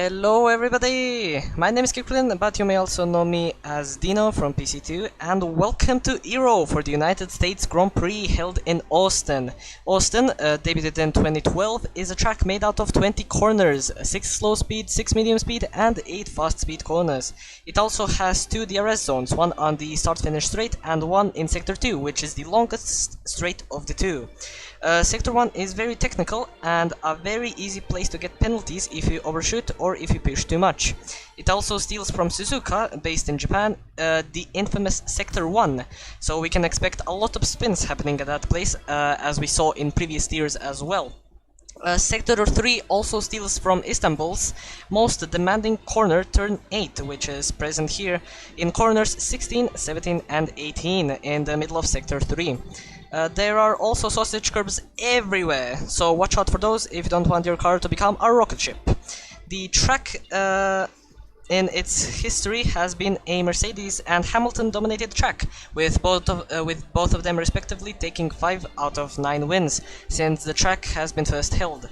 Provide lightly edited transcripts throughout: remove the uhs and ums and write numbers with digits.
Hello everybody! My name is Kiklin, but you may also know me as Dino from PC2, and welcome to Ero for the United States Grand Prix held in Austin. Austin, debuted in 2012, is a track made out of 20 corners, 6 slow speed, 6 medium speed, and 8 fast speed corners. It also has 2 DRS zones, one on the start-finish straight and one in Sector 2, which is the longest straight of the two. Sector 1 is very technical and a very easy place to get penalties if you overshoot or if you push too much. It also steals from Suzuka, based in Japan, the infamous Sector 1, so we can expect a lot of spins happening at that place, as we saw in previous years as well. Sector 3 also steals from Istanbul's most demanding corner, turn 8, which is present here in corners 16, 17 and 18 in the middle of Sector 3. There are also sausage curbs everywhere, so watch out for those if you don't want your car to become a rocket ship. The track in its history has been a Mercedes and Hamilton dominated track, with both of them respectively taking 5 out of 9 wins since the track has been first held.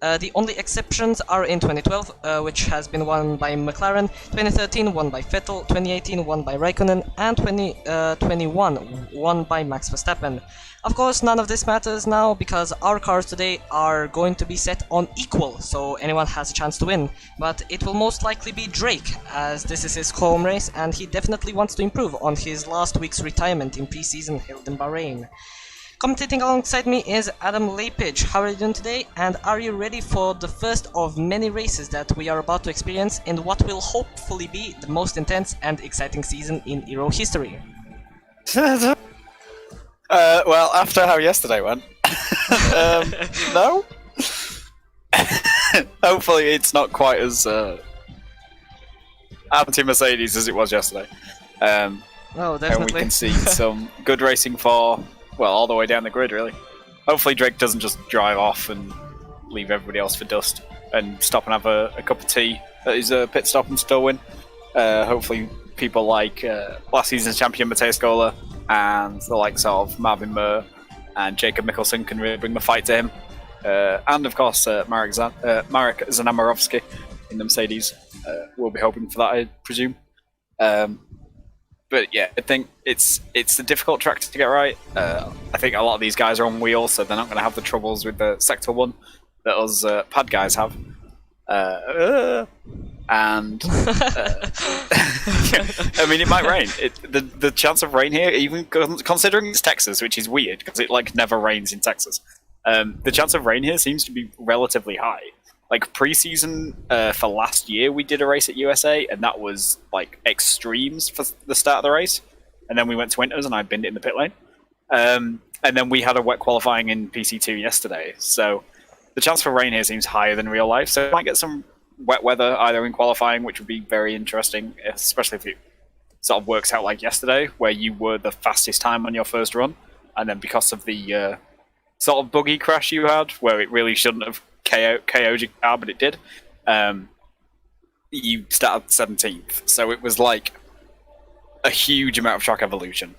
The only exceptions are in 2012, which has been won by McLaren, 2013 won by Vettel, 2018 won by Raikkonen, and 2021 won by Max Verstappen. Of course, none of this matters now, because our cars today are going to be set on equal, so anyone has a chance to win. But it will most likely be Drake, as this is his home race, and he definitely wants to improve on his last week's retirement in pre-season held in Bahrain. Commentating alongside me is Adam Lapidge. How are you doing today? And are you ready for the first of many races that we are about to experience in what will hopefully be the most intense and exciting season in Ero history? Well, after how yesterday went, no. Hopefully, it's not quite as anti-Mercedes as it was yesterday. Oh, definitely. And we can see some good racing for, well, all the way down the grid, really. Hopefully, Drake doesn't just drive off and leave everybody else for dust and stop and have a cup of tea at his pit stop and still win. Hopefully, people like last season's champion Matej Skola and the likes of Marvin Muir and Jacob Mikkelsen can really bring the fight to him. And of course, Marek Znamierovski in the Mercedes. We'll be hoping for that, I presume. But yeah, I think it's a difficult track to get right. I think a lot of these guys are on wheels, so they're not going to have the troubles with the Sector 1 that us pad guys have. And I mean, it might rain. The chance of rain here, even considering it's Texas, which is weird because it like never rains in Texas. The chance of rain here seems to be relatively high. Like pre-season for last year, we did a race at USA, and that was like extremes for the start of the race. And then we went to winters, and I binned it in the pit lane. And then we had a wet qualifying in PC2 yesterday. So the chance for rain here seems higher than real life. So we might get some wet weather either in qualifying, which would be very interesting, especially if it sort of works out like yesterday, where you were the fastest time on your first run, and then because of the sort of buggy crash you had, where it really shouldn't have KO'd your car, but it did, you started 17th. So it was like a huge amount of track evolution.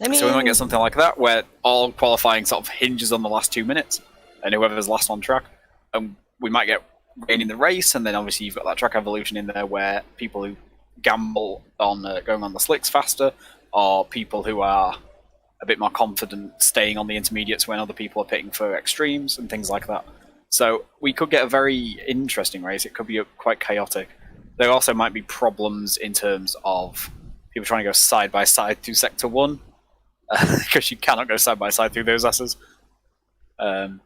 So we might get something like that, where all qualifying sort of hinges on the last 2 minutes, and whoever's last on track. And we might get rain in the race, and then obviously you've got that track evolution in there where people who gamble on going on the slicks faster, or people who are a bit more confident staying on the intermediates when other people are pitting for extremes and things like that. So we could get a very interesting race. It could be quite chaotic. There also might be problems in terms of people trying to go side by side through Sector 1, because you cannot go side by side through those S's. Yeah,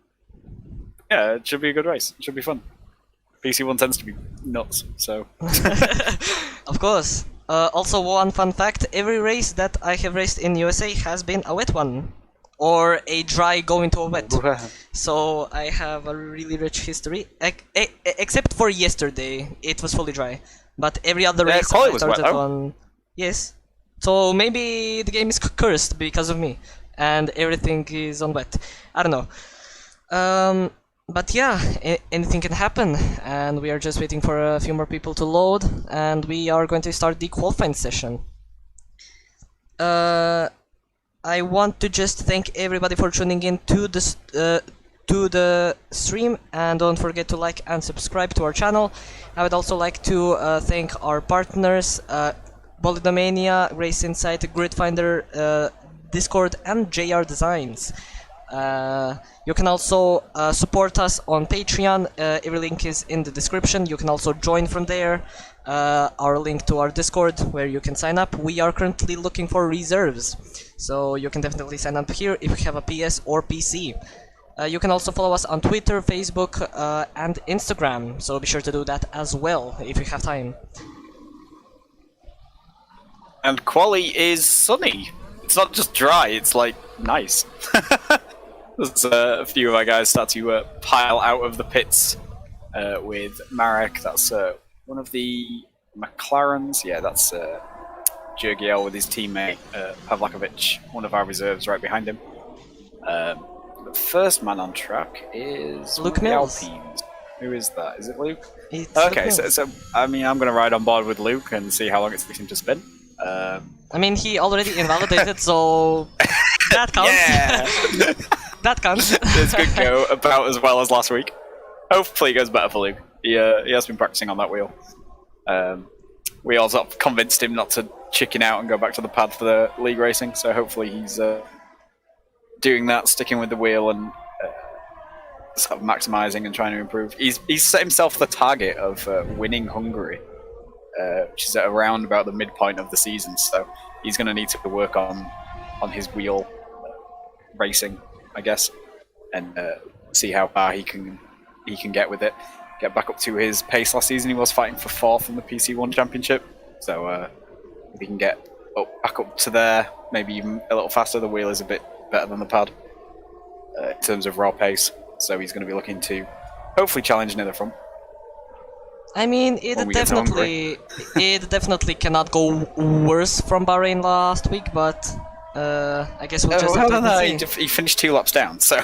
it should be a good race. It should be fun. PC1 tends to be nuts, so... Of course. Also, one fun fact, every race that I have raced in USA has been a wet one. Or a dry going to a wet. So I have a really rich history. Except for yesterday, it was fully dry. But every other race I started on... Yes. So maybe the game is cursed because of me. And everything is on wet. I don't know. But yeah, anything can happen, and we are just waiting for a few more people to load, and we are going to start the qualifying session. I want to just thank everybody for tuning in to this to the stream, and don't forget to like and subscribe to our channel. I would also like to thank our partners, Bolidomania, Race Insight, Gridfinder, Discord, and JR Designs. You can also support us on Patreon. Every link is in the description. You can also join from there. Our link to our Discord where you can sign up. We are currently looking for reserves, so you can definitely sign up here if you have a PS or PC. You can also follow us on Twitter, Facebook, and Instagram, so be sure to do that as well if you have time. And Quali is sunny. It's not just dry, it's like nice. There's a few of our guys start to pile out of the pits with Marek. That's one of the McLarens. Yeah, that's Jurgiel with his teammate Pavlakovic, one of our reserves right behind him. The first man on track is Luke Mills. Alpines. Who is that? Is it Luke? It's okay, Luke so I mean, I'm going to ride on board with Luke and see how long it takes him to spin. I mean, he already invalidated, so that counts. Yeah. That counts. This could go about as well as last week. Hopefully it goes better for Luke. He has been practicing on that wheel. We all sort of convinced him not to chicken out and go back to the pad for the league racing, so hopefully he's doing that, sticking with the wheel and sort of maximising and trying to improve. He's set himself the target of winning Hungary, which is at around about the midpoint of the season, so he's going to need to work on his wheel racing, I guess, and see how far he can get with it. Get back up to his pace last season. He was fighting for 4th in the PC1 Championship, so if he can get back up to there, maybe even a little faster. The wheel is a bit better than the pad in terms of raw pace, so he's going to be looking to hopefully challenge near the front. I mean, it definitely cannot go worse from Bahrain last week, but I guess we'll just have to see. He finished 2 laps down, so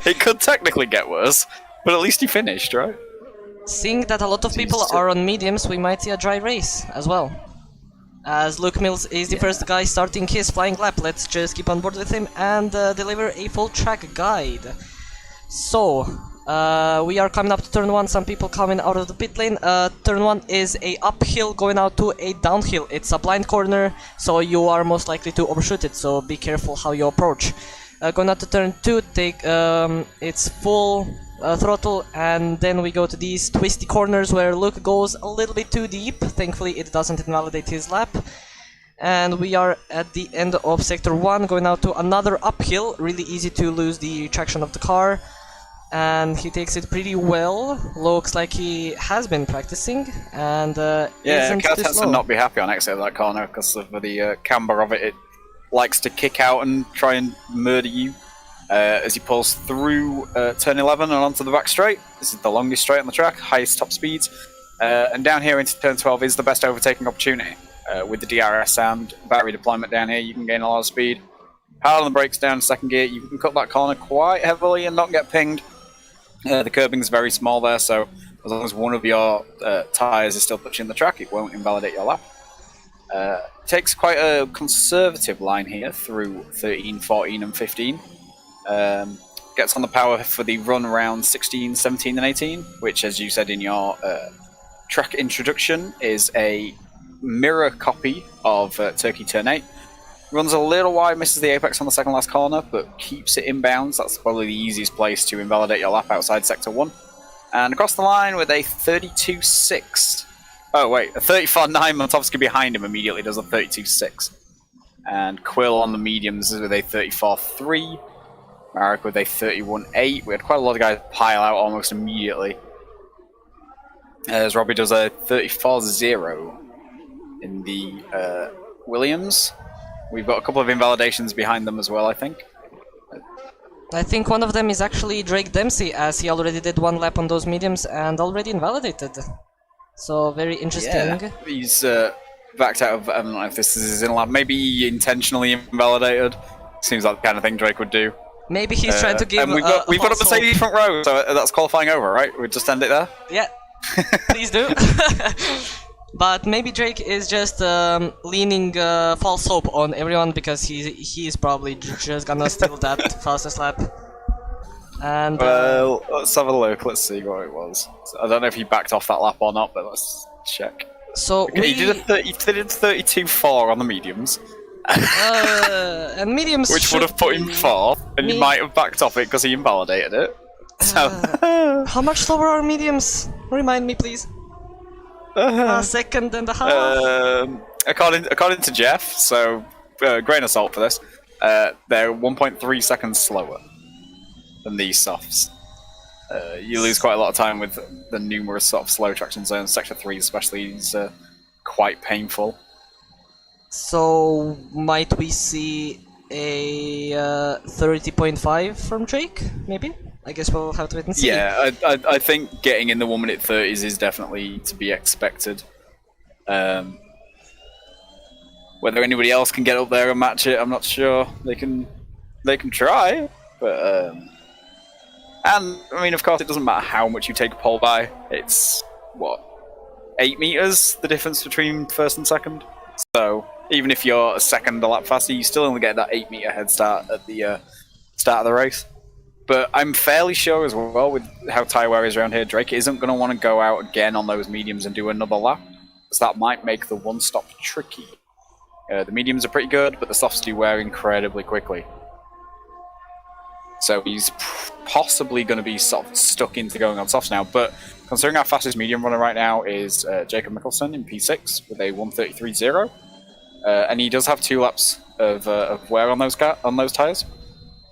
it could technically get worse, but at least he finished, right? Seeing that a lot of people are on mediums, we might see a dry race as well. As Luke Mills is the first guy starting his flying lap, let's just keep on board with him and deliver a full track guide. So, we are coming up to turn 1, some people coming out of the pit lane. Turn 1 is a uphill going out to a downhill. It's a blind corner, so you are most likely to overshoot it, so be careful how you approach. Going out to turn 2, take its full throttle, and then we go to these twisty corners where Luke goes a little bit too deep. Thankfully it doesn't invalidate his lap. And we are at the end of sector 1, going out to another uphill. Really easy to lose the traction of the car, and he takes it pretty well. Looks like he has been practicing, and yeah, Cat has to not be happy on exit of that corner because of the camber of it. It likes to kick out and try and murder you as he pulls through turn 11 and onto the back straight. This is the longest straight on the track, highest top speeds, and down here into turn 12 is the best overtaking opportunity. With the DRS and battery deployment down here, you can gain a lot of speed. Hard on the brakes down second gear, you can cut that corner quite heavily and not get pinged. The curbing is very small there, so as long as one of your tyres is still touching the track, it won't invalidate your lap. Takes quite a conservative line here through 13, 14 and 15. Gets on the power for the run around 16, 17 and 18, which, as you said in your track introduction, is a mirror copy of Turkey Turn 8. Runs a little wide, misses the apex on the second last corner, but keeps it inbounds. That's probably the easiest place to invalidate your lap outside Sector 1. And across the line with a 32.6. Oh wait, a 34.9. Montovsky behind him immediately does a 32.6. And Quill on the mediums with a 34.3. Marek with a 31.8. We had quite a lot of guys pile out almost immediately. As Robbie does a 34.0 in the Williams. We've got a couple of invalidations behind them as well, I think. I think one of them is actually Drake Dempsey, as he already did 1 lap on those mediums and already invalidated. So, very interesting. Yeah, he's backed out of, I don't know if this is his in-lap, maybe intentionally invalidated. Seems like the kind of thing Drake would do. Maybe he's trying to give and we've got a Mercedes front row, so that's qualifying over, right? We'll just end it there? Yeah, please do. But maybe Drake is just leaning false hope on everyone because he's probably just gonna steal that fastest lap. And well, let's have a look. Let's see what it was. I don't know if he backed off that lap or not, but let's check. so Okay, he did a 32.4 on the mediums. And mediums, which would have put him fourth, and he might have backed off it because he invalidated it. So, how much slower are mediums? Remind me, please. A second and a half. According to Jeff, so grain of salt for this, they're 1.3 seconds slower than these softs. You lose quite a lot of time with the numerous sort of slow traction zones. Sector 3 especially is quite painful. So might we see a 30.5 from Drake? Maybe. I guess we'll have to wait and see. Yeah, I think getting in the 1 minute 30s is definitely to be expected. Whether anybody else can get up there and match it, I'm not sure. They can try, but and I mean, of course, it doesn't matter how much you take a pole by. It's what, 8 meters the difference between first and second. So even if you're a second a lap faster, you still only get that 8 meter head start at the start of the race. But I'm fairly sure as well, with how tyre wear is around here, Drake isn't going to want to go out again on those mediums and do another lap, because that might make the one stop tricky. The mediums are pretty good, but the softs do wear incredibly quickly. So he's possibly going to be sort of stuck into going on softs now. But considering our fastest medium runner right now is Jacob Mickelson in P6 with a 1:33.0, and he does have 2 laps of wear on those tyres.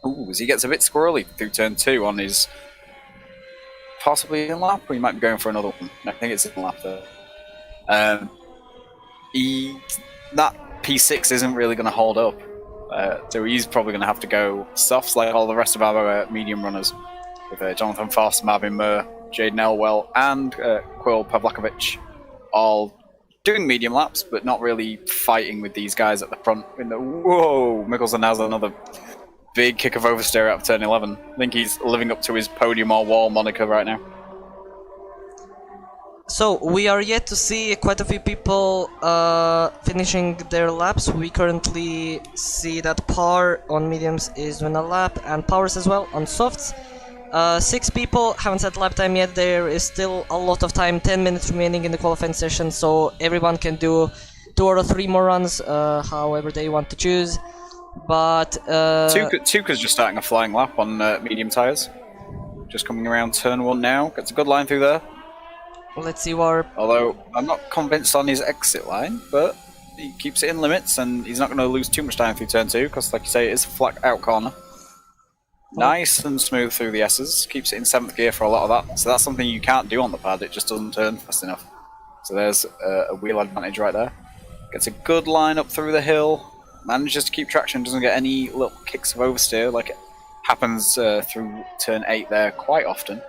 Ooh, as he gets a bit squirrely through turn 2 on his possibly in lap, or he might be going for another one. I think it's in lap there. That P6 isn't really going to hold up, so he's probably going to have to go softs like all the rest of our medium runners, with Jonathan Foss, Marvin Murr, Jaden Elwell, and Quill Pavlakovic all doing medium laps, but not really fighting with these guys at the front. Whoa, Mickelson has another big kick of oversteer out of turn 11. I think he's living up to his podium or wall moniker right now. So we are yet to see quite a few people finishing their laps. We currently see that Par on mediums is doing a lap, and Powers as well on softs. 6 people haven't set lap time yet. There is still a lot of time, 10 minutes remaining in the qualifying session, so everyone can do 2 or 3 more runs, however they want to choose. But Tuka's just starting a flying lap on medium tyres. Just coming around turn 1 now. Gets a good line through there. Let's see what... Although, I'm not convinced on his exit line, but he keeps it in limits, and he's not going to lose too much time through turn 2, because, like you say, it is a flat out corner. Nice and smooth through the S's. Keeps it in 7th gear for a lot of that. So that's something you can't do on the pad, it just doesn't turn fast enough. So there's a wheel advantage right there. Gets a good line up through the hill. Manages to keep traction, doesn't get any little kicks of oversteer like it happens through turn 8 there quite often.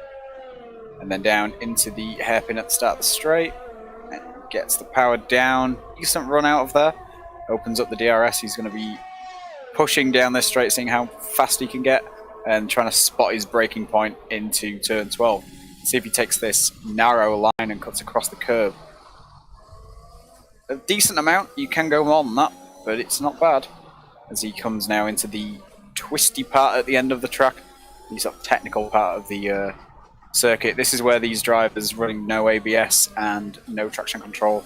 And then down into the hairpin at the start of the straight. And gets the power down. Decent run out of there. Opens up the DRS. He's going to be pushing down this straight, seeing how fast he can get, and trying to spot his braking point into turn 12. See if he takes this narrow line and cuts across the curve. A decent amount. You can go more than that, but it's not bad. As he comes now into the twisty part at the end of the track. The sort of technical part of the circuit. This is where these drivers running no ABS and no traction control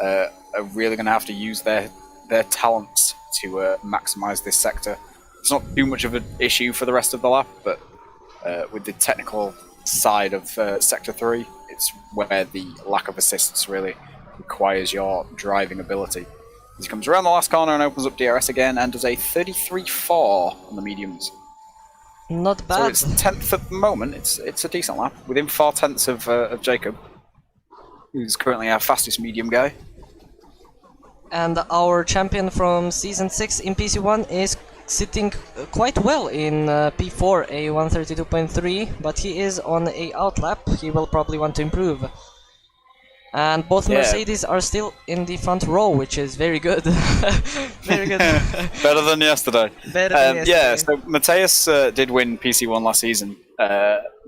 are really going to have to use their talents to maximise this sector. It's not too much of an issue for the rest of the lap, but with the technical side of Sector 3, it's where the lack of assists really requires your driving ability. He comes around the last corner and opens up DRS again and does a 33.4 on the mediums. Not bad. So it's 10th at the moment. It's a decent lap, within 4/10 of Jacob, who's currently our fastest medium guy. And our champion from Season 6 in PC1 is sitting quite well in P4, a 132.3, but he is on a outlap. He will probably want to improve. And both Mercedes are still in the front row, which is very good. Very good. Better than yesterday. Better than yesterday. Yeah, so Mateus did win PC1 last season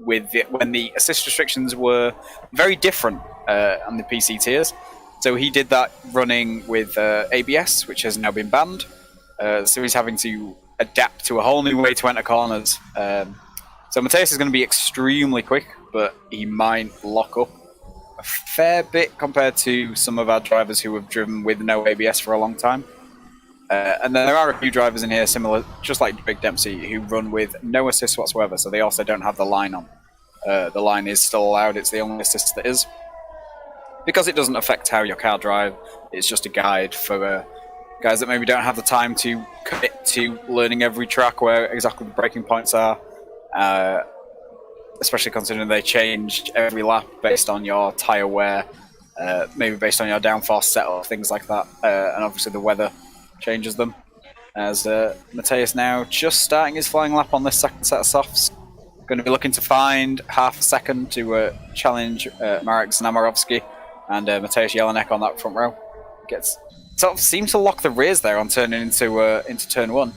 when the assist restrictions were very different on the PC tiers. So he did that running with ABS, which has now been banned. So he's having to adapt to a whole new way to enter corners. So Mateus is going to be extremely quick, but he might lock up a fair bit compared to some of our drivers who have driven with no ABS for a long time. And then there are a few drivers in here similar, just like Big Dempsey, who run with no assist whatsoever, so they also don't have the line on. The line is still allowed, it's the only assist that is. Because it doesn't affect how your car drives, it's just a guide for guys that maybe don't have the time to commit to learning every track where exactly the braking points are. Especially considering they change every lap based on your tyre wear, maybe based on your downforce setup, things like that, and obviously the weather changes them. As Mateus now just starting his flying lap on this second set of softs, going to be looking to find half a second to challenge Marek Znamorowski and Mateusz Jelinek on that front row. Sort of seems to lock the rears there on turning into turn 1.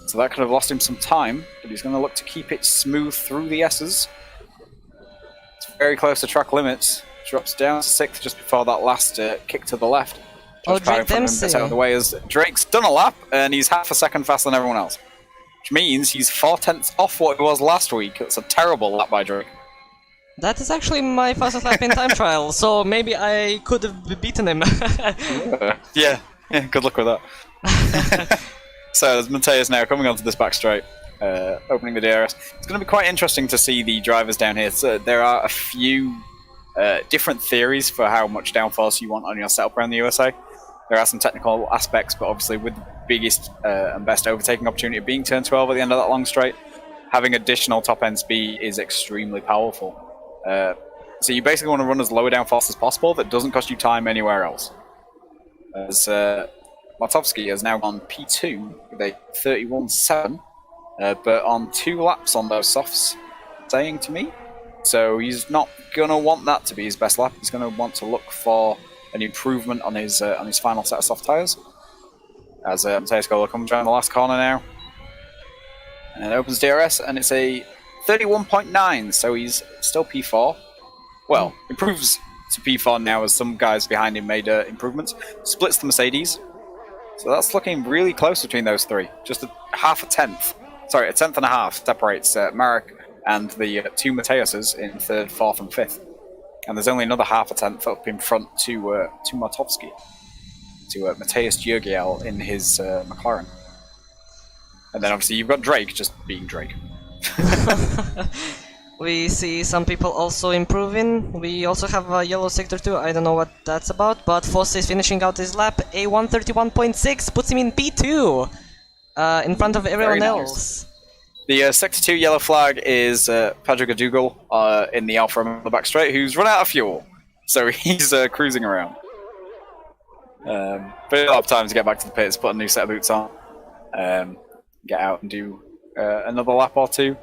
So that could have lost him some time, but he's going to look to keep it smooth through the S's. It's very close to track limits. Drops down to 6th just before that last kick to the left. Oh, Drake Dempsey. Out of the way as Drake's done a lap, and he's half a second faster than everyone else. Which means he's 4/10 off what it was last week. It's a terrible lap by Drake. That is actually my fastest lap in time trial, so maybe I could have beaten him. Yeah, good luck with that. So there's Mateus now coming onto this back straight, opening the DRS. It's going to be quite interesting to see the drivers down here. So there are a few different theories for how much downforce you want on your setup around the USA. There are some technical aspects, but obviously with the biggest and best overtaking opportunity being turn 12 at the end of that long straight, having additional top-end speed is extremely powerful. So you basically want to run as low a downforce as possible that doesn't cost you time anywhere else. As Martowski has now gone P2 with a 31.7, but on 2 laps on those softs, saying to me. So he's not going to want that to be his best lap. He's going to want to look for an improvement on his final set of soft tyres. As Mateus Gola comes around the last corner now. And opens DRS, and it's a 31.9, so he's still P4. Well, improves to P4 now as some guys behind him made improvements. Splits the Mercedes. So that's looking really close between those three. Just a half a tenth. Sorry, a tenth and a half separates Marek and the 2 Mateuses in 3rd, 4th and 5th. And there's only another half a tenth up in front to Martowski. To Mateusz Jurgiel in his McLaren. And then obviously you've got Drake just being Drake. We see some people also improving. We also have a yellow sector too. I don't know what that's about, but Foss is finishing out his lap. A 131.6 puts him in P2 in front of everyone else. The sector 2 yellow flag is Pedro Gadugal in the Alfa Romeo back straight, who's run out of fuel, so he's cruising around. But he'll have time to get back to the pits, put a new set of boots on, get out and do another lap or two.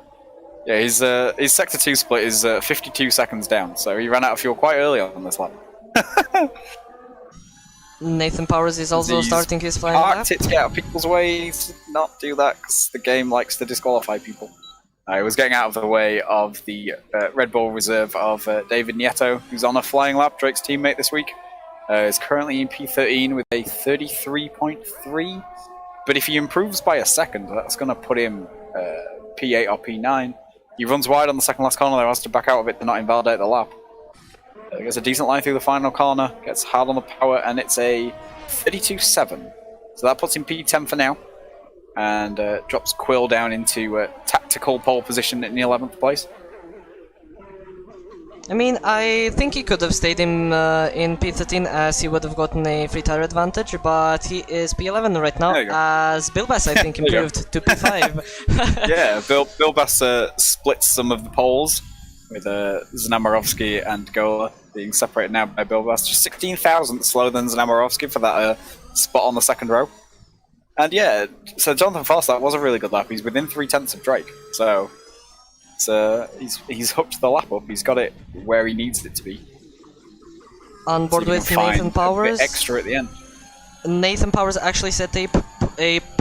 Yeah, his sector 2 split is 52 seconds down, so he ran out of fuel quite early on this lap. Nathan Powers is also starting his flying lap. To get out of people's way, not do that, because the game likes to disqualify people. I was getting out of the way of the Red Bull reserve of David Nieto, who's on a flying lap, Drake's teammate this week. Is currently in P13 with a 33.3, but if he improves by a second, that's going to put him P8 or P9. He runs wide on the second last corner, though, has to back out a bit to not invalidate the lap. Gets a decent line through the final corner, gets hard on the power, and it's a 32.7. So that puts him P10 for now, and drops Quill down into tactical pole position in the 11th place. I mean, I think he could have stayed in P13 as he would have gotten a free tire advantage, but he is P11 right now, as Bilbas, I think, improved to P5. Yeah, Bilbas splits some of the poles, with Znamorowski and Gola being separated now by Bilbas. Just 16,000 slower than Znamorowski for that spot on the second row. And yeah, so Jonathan Foss, that was a really good lap. He's within 3/10 of Drake, so... he's hooked the lap up. He's got it where he needs it to be. On board with Nathan Powers. A bit extra at the end. Nathan Powers actually set a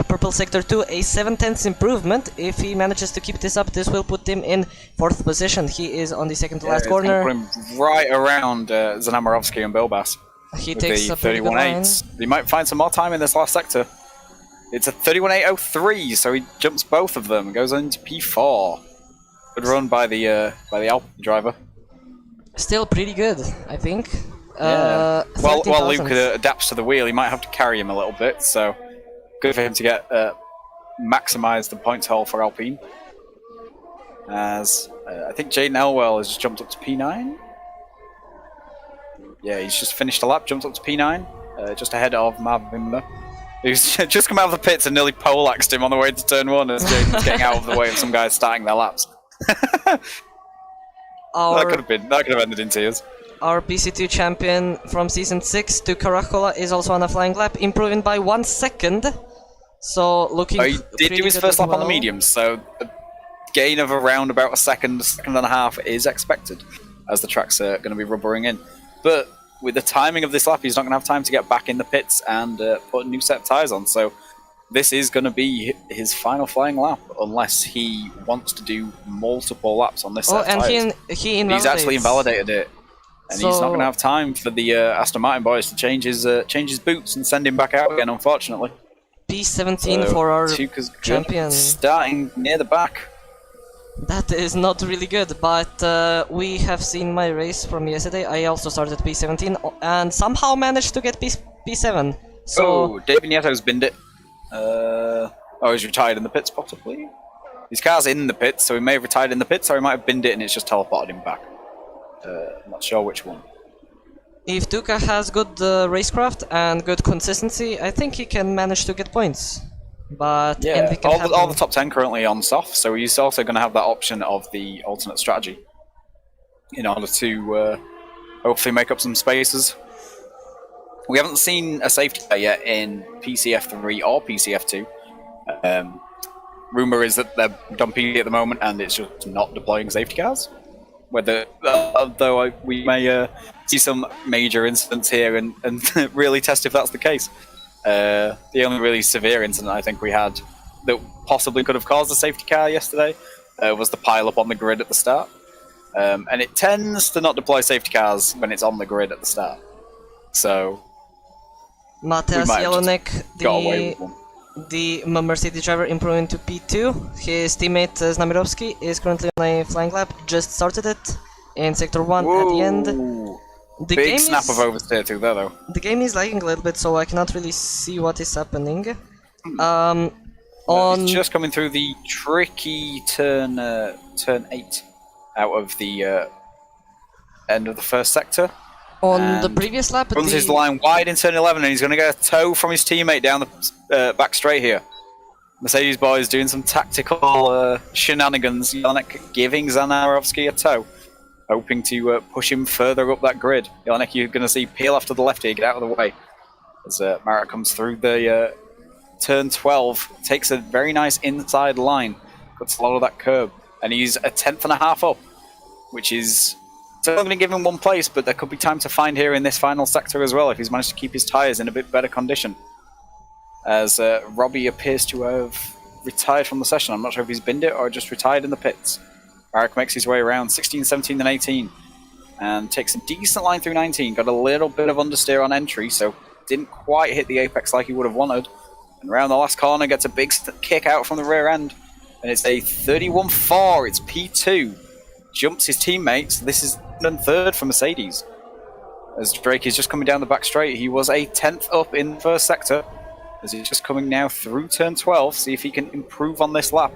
purple sector 2, a 7/10 improvement. If he manages to keep this up, this will put him in 4th position. He is on the second to last corner. Put him right around Znamorowski and Bilbas. He takes a 31.8. He might find some more time in this last sector. It's a 31.803, so he jumps both of them and goes into P4. Good run by the Alpine driver. Still pretty good, I think. Yeah. While Luke 13,000. adapts to the wheel, he might have to carry him a little bit. So good for him to get maximise the points haul for Alpine. As I think Jaden Elwell has just jumped up to P9. Yeah, he's just finished a lap, jumped up to P9, just ahead of Marvin Miller, who's just come out of the pits and nearly poleaxed him on the way to turn 1 as Jaden's getting out of the way of some guys starting their laps. That could have ended in tears. Our PC2 champion from Season 6 to Caracola is also on a flying lap, improving by 1 second. So looking he did do his first lap on the mediums, so a gain of around about a second and a half is expected, as the track's going to be rubbering in. But with the timing of this lap, he's not going to have time to get back in the pits and put a new set of tyres on. So this is going to be his final flying lap, unless he wants to do multiple laps on this set of tyres. He's actually invalidated it. And he's not going to have time for the Aston Martin boys to change his boots and send him back out again, unfortunately. P17 for our champion. Starting near the back. That is not really good, but we have seen my race from yesterday. I also started P17 and somehow managed to get P7. So David Nieto's binned it. He's retired in the pits, possibly. His car's in the pits, so he may have retired in the pits, or he might have binned it and it's just teleported him back. I'm not sure which one. If Duca has good racecraft and good consistency, I think he can manage to get points. But yeah, all the top 10 currently on soft, so he's also going to have that option of the alternate strategy in order to hopefully make up some spaces. We haven't seen a safety car yet in PCF3 or PCF2. Rumour is that they're dumping it at the moment and it's just not deploying safety cars. Although we may see some major incidents here and really test if that's the case. The only really severe incident I think we had that possibly could have caused a safety car yesterday was the pile-up on the grid at the start. And it tends to not deploy safety cars when it's on the grid at the start. So Mateusz Jelonek, the Mercedes driver, improving to P2. His teammate Znamierovski is currently on a flying lap, just started it in Sector 1 at the end. The big snap of oversteer too there, though. The game is lagging a little bit, so I cannot really see what is happening. He's just coming through the tricky turn 8 out of the end of the first sector. On the previous lap, runs his line wide in turn 11, and he's going to get a tow from his teammate down the back straight here. Mercedes boys doing some tactical shenanigans. Jelenek giving Znamierovski a tow, hoping to push him further up that grid. Jelenek, you're going to see peel off to the left here, get out of the way. As Marat comes through the turn 12, takes a very nice inside line, cuts a lot of that curb, and he's a tenth and a half up, which is still going to give him one place, but there could be time to find here in this final sector as well if he's managed to keep his tyres in a bit better condition. As Robbie appears to have retired from the session. I'm not sure if he's binned it or just retired in the pits. Barak makes his way around 16, 17 and 18 and takes a decent line through 19. Got a little bit of understeer on entry, so didn't quite hit the apex like he would have wanted. And around the last corner gets a big kick out from the rear end. And it's a 31-4. It's P2. Jumps his teammates. This is third for Mercedes. As Drake is just coming down the back straight, he was a 10th up in the first sector. As he's just coming now through turn 12, see if he can improve on this lap.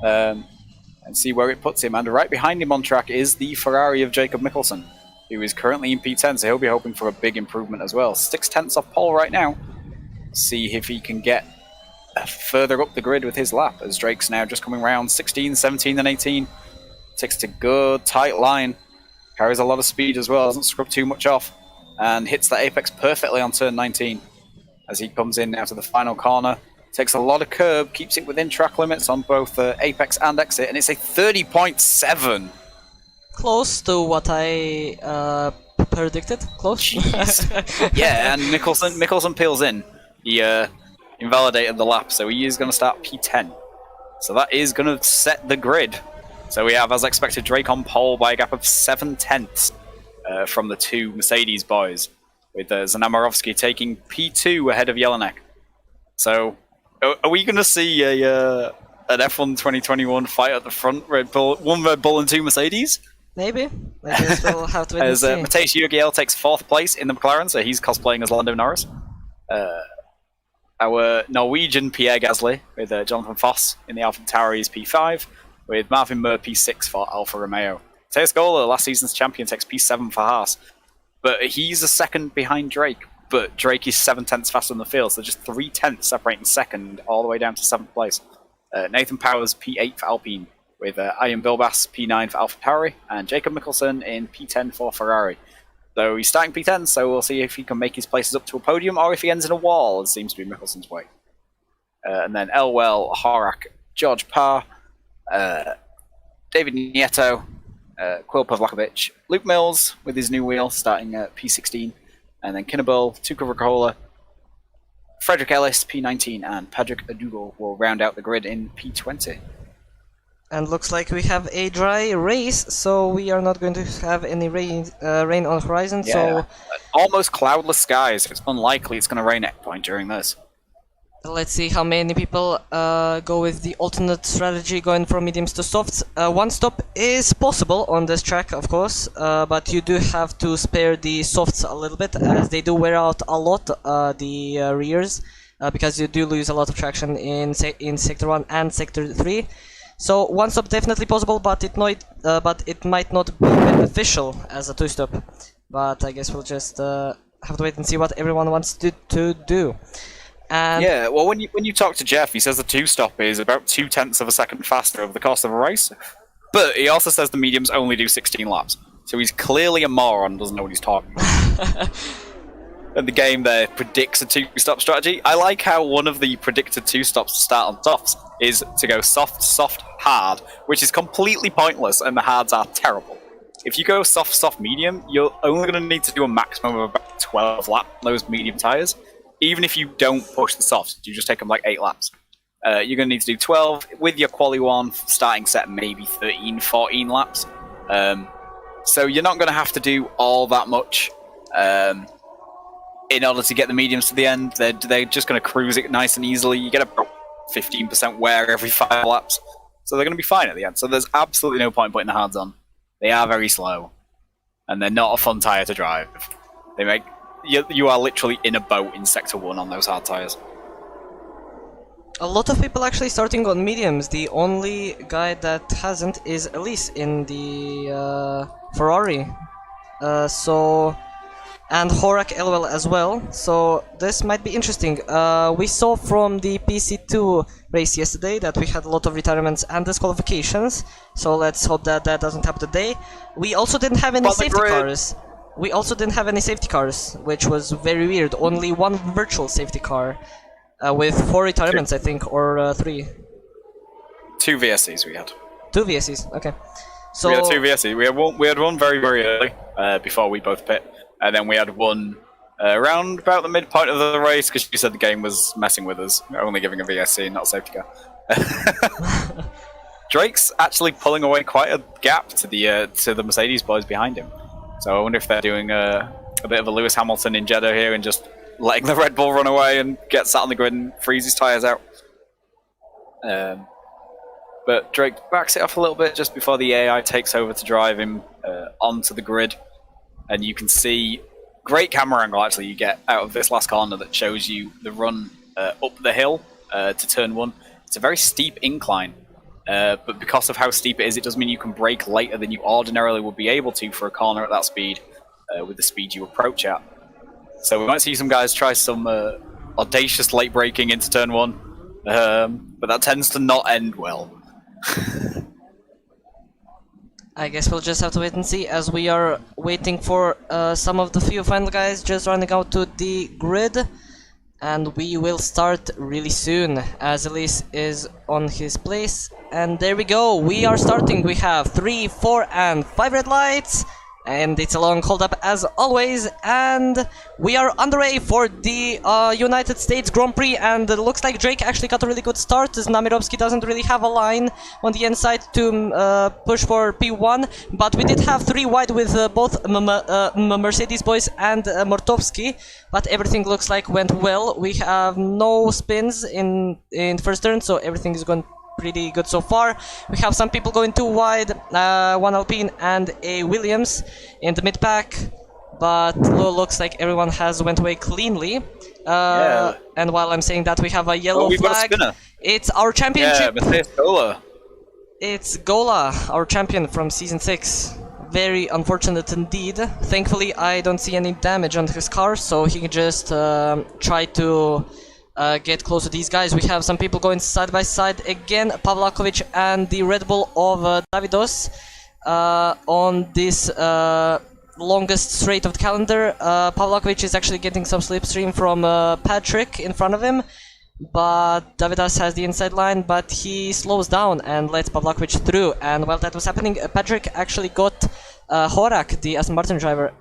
And see where it puts him. And right behind him on track is the Ferrari of Jacob Mikkelsen, who is currently in P10, so he'll be hoping for a big improvement as well. 6/10 off pole right now. See if he can get further up the grid with his lap, as Drake's now just coming around 16, 17 and 18. Takes a good tight line. Carries a lot of speed as well, doesn't scrub too much off. And hits the apex perfectly on turn 19. As he comes in now to the final corner. Takes a lot of curb, keeps it within track limits on both apex and exit, and it's a 30.7. Close to what I predicted. Close. Yeah, and Mikkelsen peels in. He invalidated the lap, so he is going to start P10. So that is going to set the grid. So we have, as expected, Drake on pole by a gap of 7/10 from the two Mercedes boys, with Znamierovski taking P2 ahead of Jelinek. So are we going to see a an F1 2021 fight at the front. One Red Bull and 2 Mercedes. Maybe. I guess we'll have to wait and As see. Matej Yurgiel takes 4th place in the McLaren, so he's cosplaying as Lando Norris. Our Norwegian Pierre Gasly with Jonathan Foss in the Alpha Tauri is P5, with Marvin Mur P6 for Alfa Romeo. Mateus Gola, last season's champion, takes P7 for Haas, but he's a second behind Drake. But Drake is 7/10 faster than the field, so just 3/10 separating second all the way down to 7th place. Nathan Powers P8 for Alpine, with Ian Bilbas P9 for Alfa Tauri, and Jacob Mikkelsen in P10 for Ferrari. So he's starting P10, so we'll see if he can make his places up to a podium, or if he ends in a wall, as seems to be Mikkelsen's way. And then Elwell, Horak, George Parr, David Nieto, Quil Pavlakovic, Luke Mills with his new wheel starting at P16, and then Kinnable, Tuka Rakola, Frederick Ellis, P19, and Patrick Adugo will round out the grid in P20. And looks like we have a dry race, so we are not going to have any rain on the horizon. Yeah, so almost cloudless skies. It's unlikely it's going to rain at any point during this. Let's see how many people go with the alternate strategy, going from mediums to softs. One stop is possible on this track, of course, but you do have to spare the softs a little bit, as they do wear out a lot, the rears, because you do lose a lot of traction in Sector 1 and Sector 3. So one stop definitely possible, but it might not be beneficial as a 2-stop. But I guess we'll just have to wait and see what everyone wants to do. And yeah, well, when you talk to Jeff, he says the 2-stop is about 0.2 of a second faster over the course of a race. But he also says the mediums only do 16 laps. So he's clearly a moron, doesn't know what he's talking about. And the game there predicts a 2-stop strategy. I like how one of the predicted 2-stops to start on softs is to go soft, soft, hard, which is completely pointless, and the hards are terrible. If you go soft, soft, medium, you're only going to need to do a maximum of about 12 laps on those medium tyres. Even if you don't push the softs, you just take them like 8 laps. You're going to need to do 12 with your quali one starting set, maybe 13, 14 laps. So you're not going to have to do all that much in order to get the mediums to the end. They're just going to cruise it nice and easily. You get about 15% wear every 5 laps. So they're going to be fine at the end. So there's absolutely no point putting the hards on. They are very slow. And they're not a fun tyre to drive. They make... You are literally in a boat in Sector 1 on those hard tyres. a lot of people actually starting on mediums. The only guy that hasn't is Elise in the Ferrari. And Horak Elwell as well, so this might be interesting. We saw from the PC2 race yesterday that we had a lot of retirements and disqualifications, so let's hope that that doesn't happen today. We also didn't have any safety cars. Which was very weird. Only one virtual safety car, with 4 retirements, I think, or 3. 2 VSCs we had. 2 VSCs, okay. So we had 2 VSCs. We had one very, very early, before we both pit. And then we had one around about the midpoint of the race, because she said the game was messing with us, only giving a VSC, not a safety car. Drake's actually pulling away quite a gap to the Mercedes boys behind him. So I wonder if they're doing a bit of a Lewis Hamilton in Jeddah here and just letting the Red Bull run away and get sat on the grid and freeze his tyres out. But Drake backs it off a little bit just before the AI takes over to drive him onto the grid. And you can see great camera angle actually you get out of this last corner that shows you the run up the hill to turn 1. It's a very steep incline, but because of how steep it is, it does mean you can brake later than you ordinarily would be able to for a corner at that speed with the speed you approach at. So we might see some guys try some audacious late braking into turn 1, but that tends to not end well. I guess we'll just have to wait and see, as we are waiting for some of the few final guys just running out to the grid. And we will start really soon, as Elise is on his place. And there we go, we are starting. We have 3, 4 and 5 red lights. And it's a long hold up as always, and we are underway for the United States Grand Prix, and it looks like Drake actually got a really good start, as Namirovsky doesn't really have a line on the inside to push for P1, but we did have 3 wide with both Mercedes boys and Mortovsky, but everything looks like went well. We have no spins in first turn, so everything is going pretty good so far. We have some people going too wide, one Alpine and a Williams in the mid pack, but looks like everyone has went away cleanly. And while I'm saying that, we have a yellow we've flag. got a spinner. It's our championship. Yeah, Matthias Gola. It's Gola, our champion from Season 6. Very unfortunate indeed. Thankfully, I don't see any damage on his car, so he can just try to get close to these guys. We have some people going side by side again. Pavlakovic and the Red Bull of Davidos on this longest straight of the calendar. Pavlakovic is actually getting some slipstream from Patrick in front of him, but Davidas has the inside line, but he slows down and lets Pavlakovic through. And while that was happening, Patrick actually got Horak, the Aston Martin driver,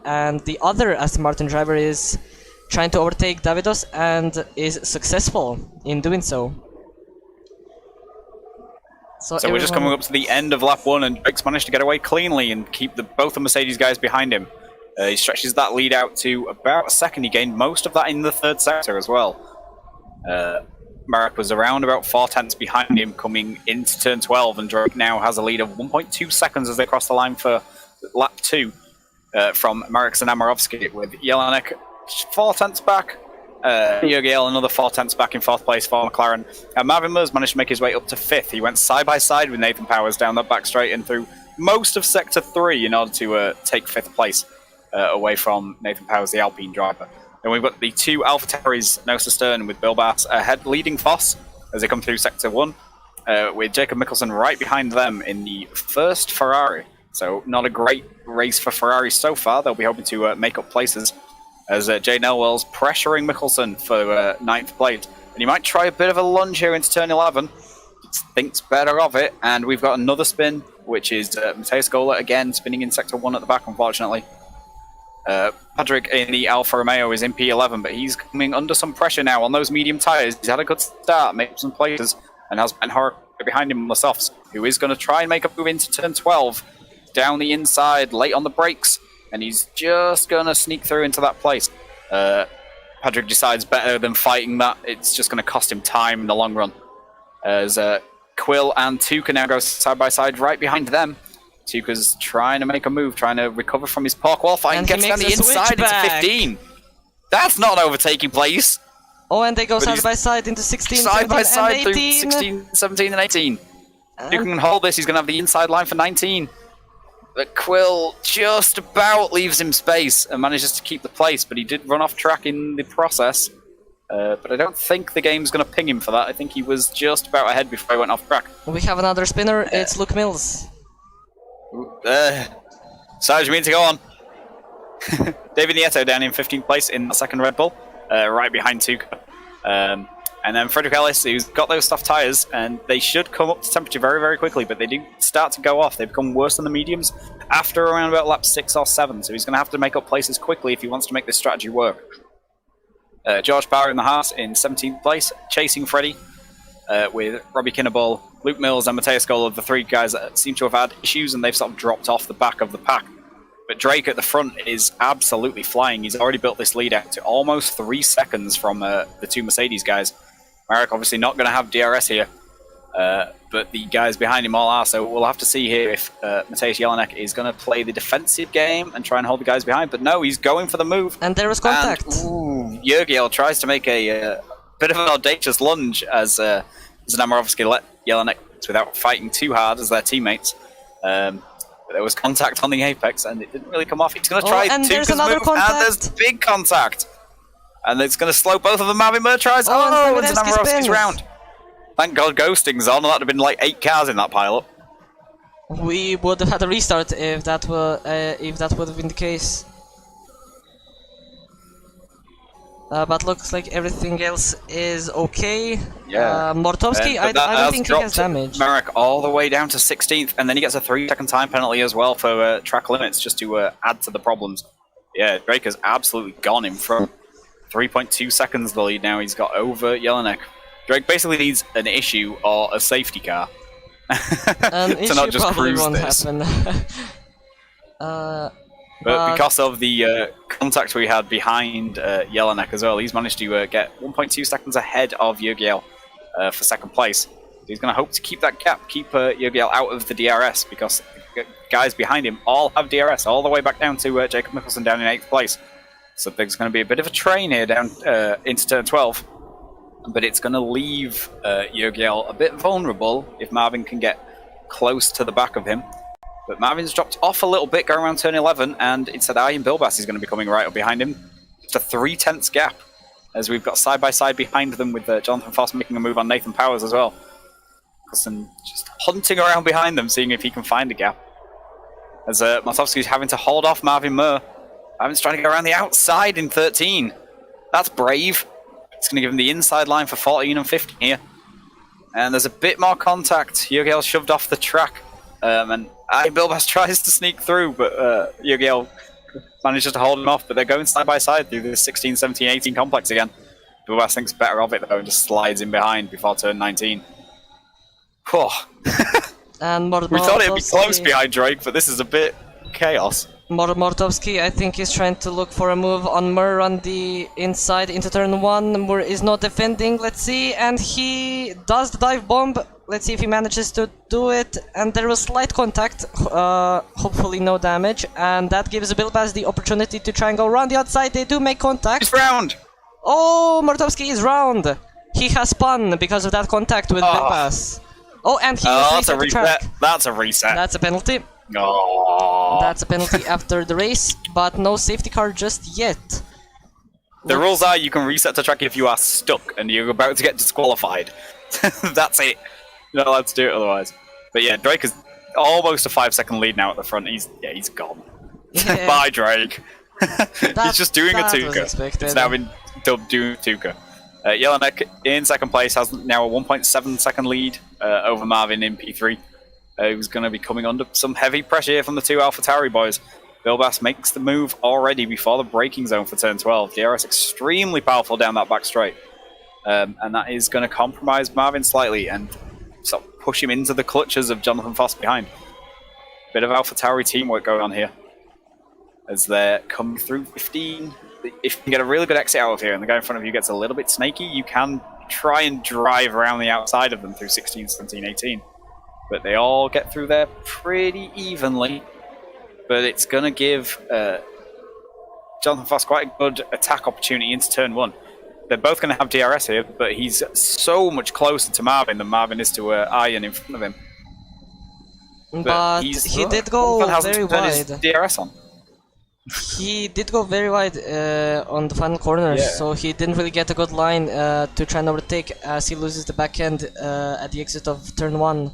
and the other Aston Martin driver is trying to overtake Davidos and is successful in doing so. So we're just coming up to the end of lap 1, and Drake's managed to get away cleanly and keep both the Mercedes guys behind him. He stretches that lead out to about a second. He gained most of that in the third sector as well. Marek was around about 4 tenths behind him coming into turn 12, and Drake now has a lead of 1.2 seconds as they cross the line for lap 2 from Marek Znamarovsky, with Jelinek 4 tenths back. Jurgiel another 4 tenths back in 4th place for McLaren. Marvin Mers managed to make his way up to 5th. He went side by side with Nathan Powers down that back straight and through most of sector 3 in order to take 5th place away from Nathan Powers, the Alpine driver. Then we've got the 2 AlphaTauris Nosa Stern with Bill Bass ahead, leading Foss as they come through sector 1, with Jacob Mickelson right behind them in the first Ferrari. So not a great race for Ferrari so far. They'll be hoping to make up places, as Jay Nelwell's pressuring Mickelson for 9th place. And he might try a bit of a lunge here into turn 11. Thinks better of it. And we've got another spin, which is Matthias Gola again spinning in sector 1 at the back, unfortunately. Patrick in the Alfa Romeo is in P11, but he's coming under some pressure now on those medium tyres. He's had a good start, made some places, and has Ben Horror behind him on the softs, who is going to try and make a move into turn 12. Down the inside, late on the brakes. And he's just going to sneak through into that place. Patrick decides better than fighting that. It's just going to cost him time in the long run. As Quill and Tuka now go side by side right behind them. Tuka's trying to make a move, trying to recover from his poor qualifying. And gets down the inside into 15. That's not an overtaking place. Oh, and they go side by side into 16, side 17, by side and through 18. 16, 17, and 18. Tuka can hold this. He's going to have the inside line for 19. But Quill just about leaves him space and manages to keep the place, but he did run off track in the process. But I don't think the game's going to ping him for that. I think he was just about ahead before he went off track. We have another spinner. It's Luke Mills. Sarge, you mean to go on? David Nieto down in 15th place in the second Red Bull, right behind Tuka. And then Frederick Ellis, who's got those soft tyres, and they should come up to temperature very, very quickly, but they do start to go off. They become worse than the mediums after around about lap 6 or 7, so he's going to have to make up places quickly if he wants to make this strategy work. George Barr in the Haas in 17th place, chasing Freddie, with Robbie Kinneball, Luke Mills, and Matthias Gola, the 3 guys that seem to have had issues, and they've sort of dropped off the back of the pack. But Drake at the front is absolutely flying. He's already built this lead out to almost 3 seconds from the 2 Mercedes guys. Marek obviously not going to have DRS here, but the guys behind him all are, so we'll have to see here if Mateusz Jelinek is going to play the defensive game and try and hold the guys behind, but no, he's going for the move. And there is contact. And Jurgiel tries to make a bit of an audacious lunge as Znamarovsky let Jelinek without fighting too hard as their teammates. But there was contact on the apex and it didn't really come off. He's going to try Tuka's move, contact. And there's big contact. And it's going to slow both of them. Marvin Mur tries. Oh, and Znamarovsky's round. Thank God ghosting's on. That would have been like 8 cars in that pileup. We would have had a restart if that would have been the case. But looks like everything else is okay. Yeah. Mortovsky, I don't think he has damage. Marek all the way down to 16th, and then he gets a 3-second time penalty as well for track limits, just to add to the problems. Yeah, Drake has absolutely gone in from 3.2 seconds the lead now. He's got over Jelinek. Drake basically needs an issue or a safety car to not just cruise this. But because of the contact we had behind Jelinek as well, he's managed to get 1.2 seconds ahead of Jurgiel for second place. He's going to hope to keep that gap, keep Yor-Gale out of the DRS, because the guys behind him all have DRS, all the way back down to Jacob Mickelson down in 8th place. So there's going to be a bit of a train here down into turn 12, but it's going to leave Yor-Gale a bit vulnerable if Marvin can get close to the back of him. But Marvin's dropped off a little bit going around turn 11, and instead Ian Bilbas is going to be coming right up behind him. Just a 3/10 gap, as we've got side-by-side behind them with Jonathan Foss making a move on Nathan Powers as well. Mickelson just hunting around behind them, seeing if he can find a gap. As Mostovski's having to hold off Marvin Murr. Marvin's trying to go around the outside in 13. That's brave. It's going to give him the inside line for 14 and 15 here. And there's a bit more contact. Yor-Gale shoved off the track. And Bilbas tries to sneak through, but Yor-Gale manages to hold him off. But they're going side by side through the 16, 17, 18 complex again. Bilbas thinks better of it though and just slides in behind before turn 19. And we thought it'd be close behind Drake, but this is a bit chaos. Mortovsky, I think, is trying to look for a move on Murr on the inside into turn 1. Murr is not defending, let's see, and he does the dive bomb. Let's see if he manages to do it, and there was slight contact, hopefully no damage, and that gives Bilbas the opportunity to try and go around the outside. They do make contact. He's round! Oh, Mortovsky is round! He has spun because of that contact with Bilbas. Oh, and he that's a reset. That's a reset. That's a penalty. Oh. That's a penalty after the race, but no safety car just yet. The rules are you can reset the track if you are stuck and you're about to get disqualified. That's it. You're not allowed to do it otherwise. But yeah, Drake is almost a 5-second lead now at the front. He's gone. Yeah. Bye, Drake. He's just doing a Tuka. It's now been dubbed doing Tuka. Jelinek in second place has now a 1.7 second lead over Marvin in P3. Who's going to be coming under some heavy pressure here from the two AlphaTauri boys. Bilbas makes the move already before the braking zone for turn 12. DRS extremely powerful down that back straight. And that is going to compromise Marvin slightly and sort of push him into the clutches of Jonathan Foss behind. Bit of AlphaTauri teamwork going on here. As they're coming through 15. If you can get a really good exit out of here and the guy in front of you gets a little bit snaky, you can try and drive around the outside of them through 16, 17, 18. But they all get through there pretty evenly. But it's going to give Jonathan Foss quite a good attack opportunity into turn 1. They're both going to have DRS here, but he's so much closer to Marvin than Marvin is to Ian in front of him. But he did go very wide. DRS on. He did go very wide on the final corners, so he didn't really get a good line to try and overtake as he loses the back end at the exit of turn 1.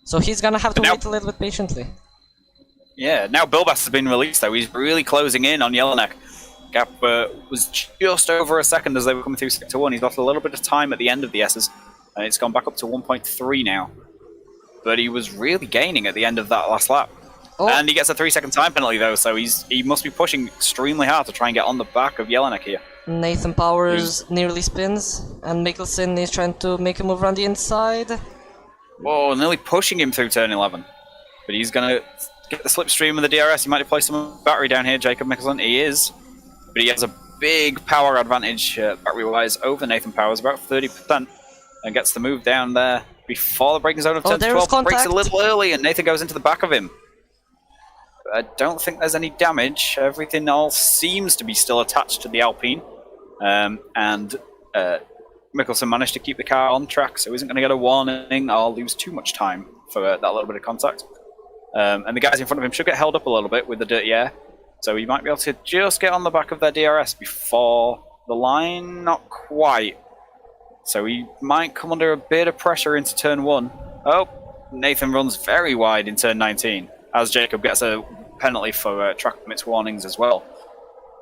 So he's gonna have to wait a little bit patiently. Yeah, now Bilbas has been released though. He's really closing in on Jelinek. Gap was just over a second as they were coming through sector 1. He's lost a little bit of time at the end of the S's, and it's gone back up to 1.3 now. But he was really gaining at the end of that last lap. Oh. And he gets a 3-second time penalty though, so he must be pushing extremely hard to try and get on the back of Jelinek here. Nathan Powers nearly spins, and Mickelson is trying to make a move around the inside. Whoa, nearly pushing him through turn 11. But he's going to get the slipstream of the DRS. He might have placed some battery down here, Jacob Mickelson. He is. But he has a big power advantage battery-wise over Nathan Powers, about 30%. And gets the move down there before the braking zone of turn 12. Breaks a little early and Nathan goes into the back of him. I don't think there's any damage. Everything all seems to be still attached to the Alpine. Mickelson managed to keep the car on track, so he isn't going to get a warning or lose too much time for that little bit of contact. And the guys in front of him should get held up a little bit with the dirty air, so he might be able to just get on the back of their DRS before the line. Not quite. So he might come under a bit of pressure into turn 1. Oh, Nathan runs very wide in turn 19, as Jacob gets a penalty for track limits warnings as well.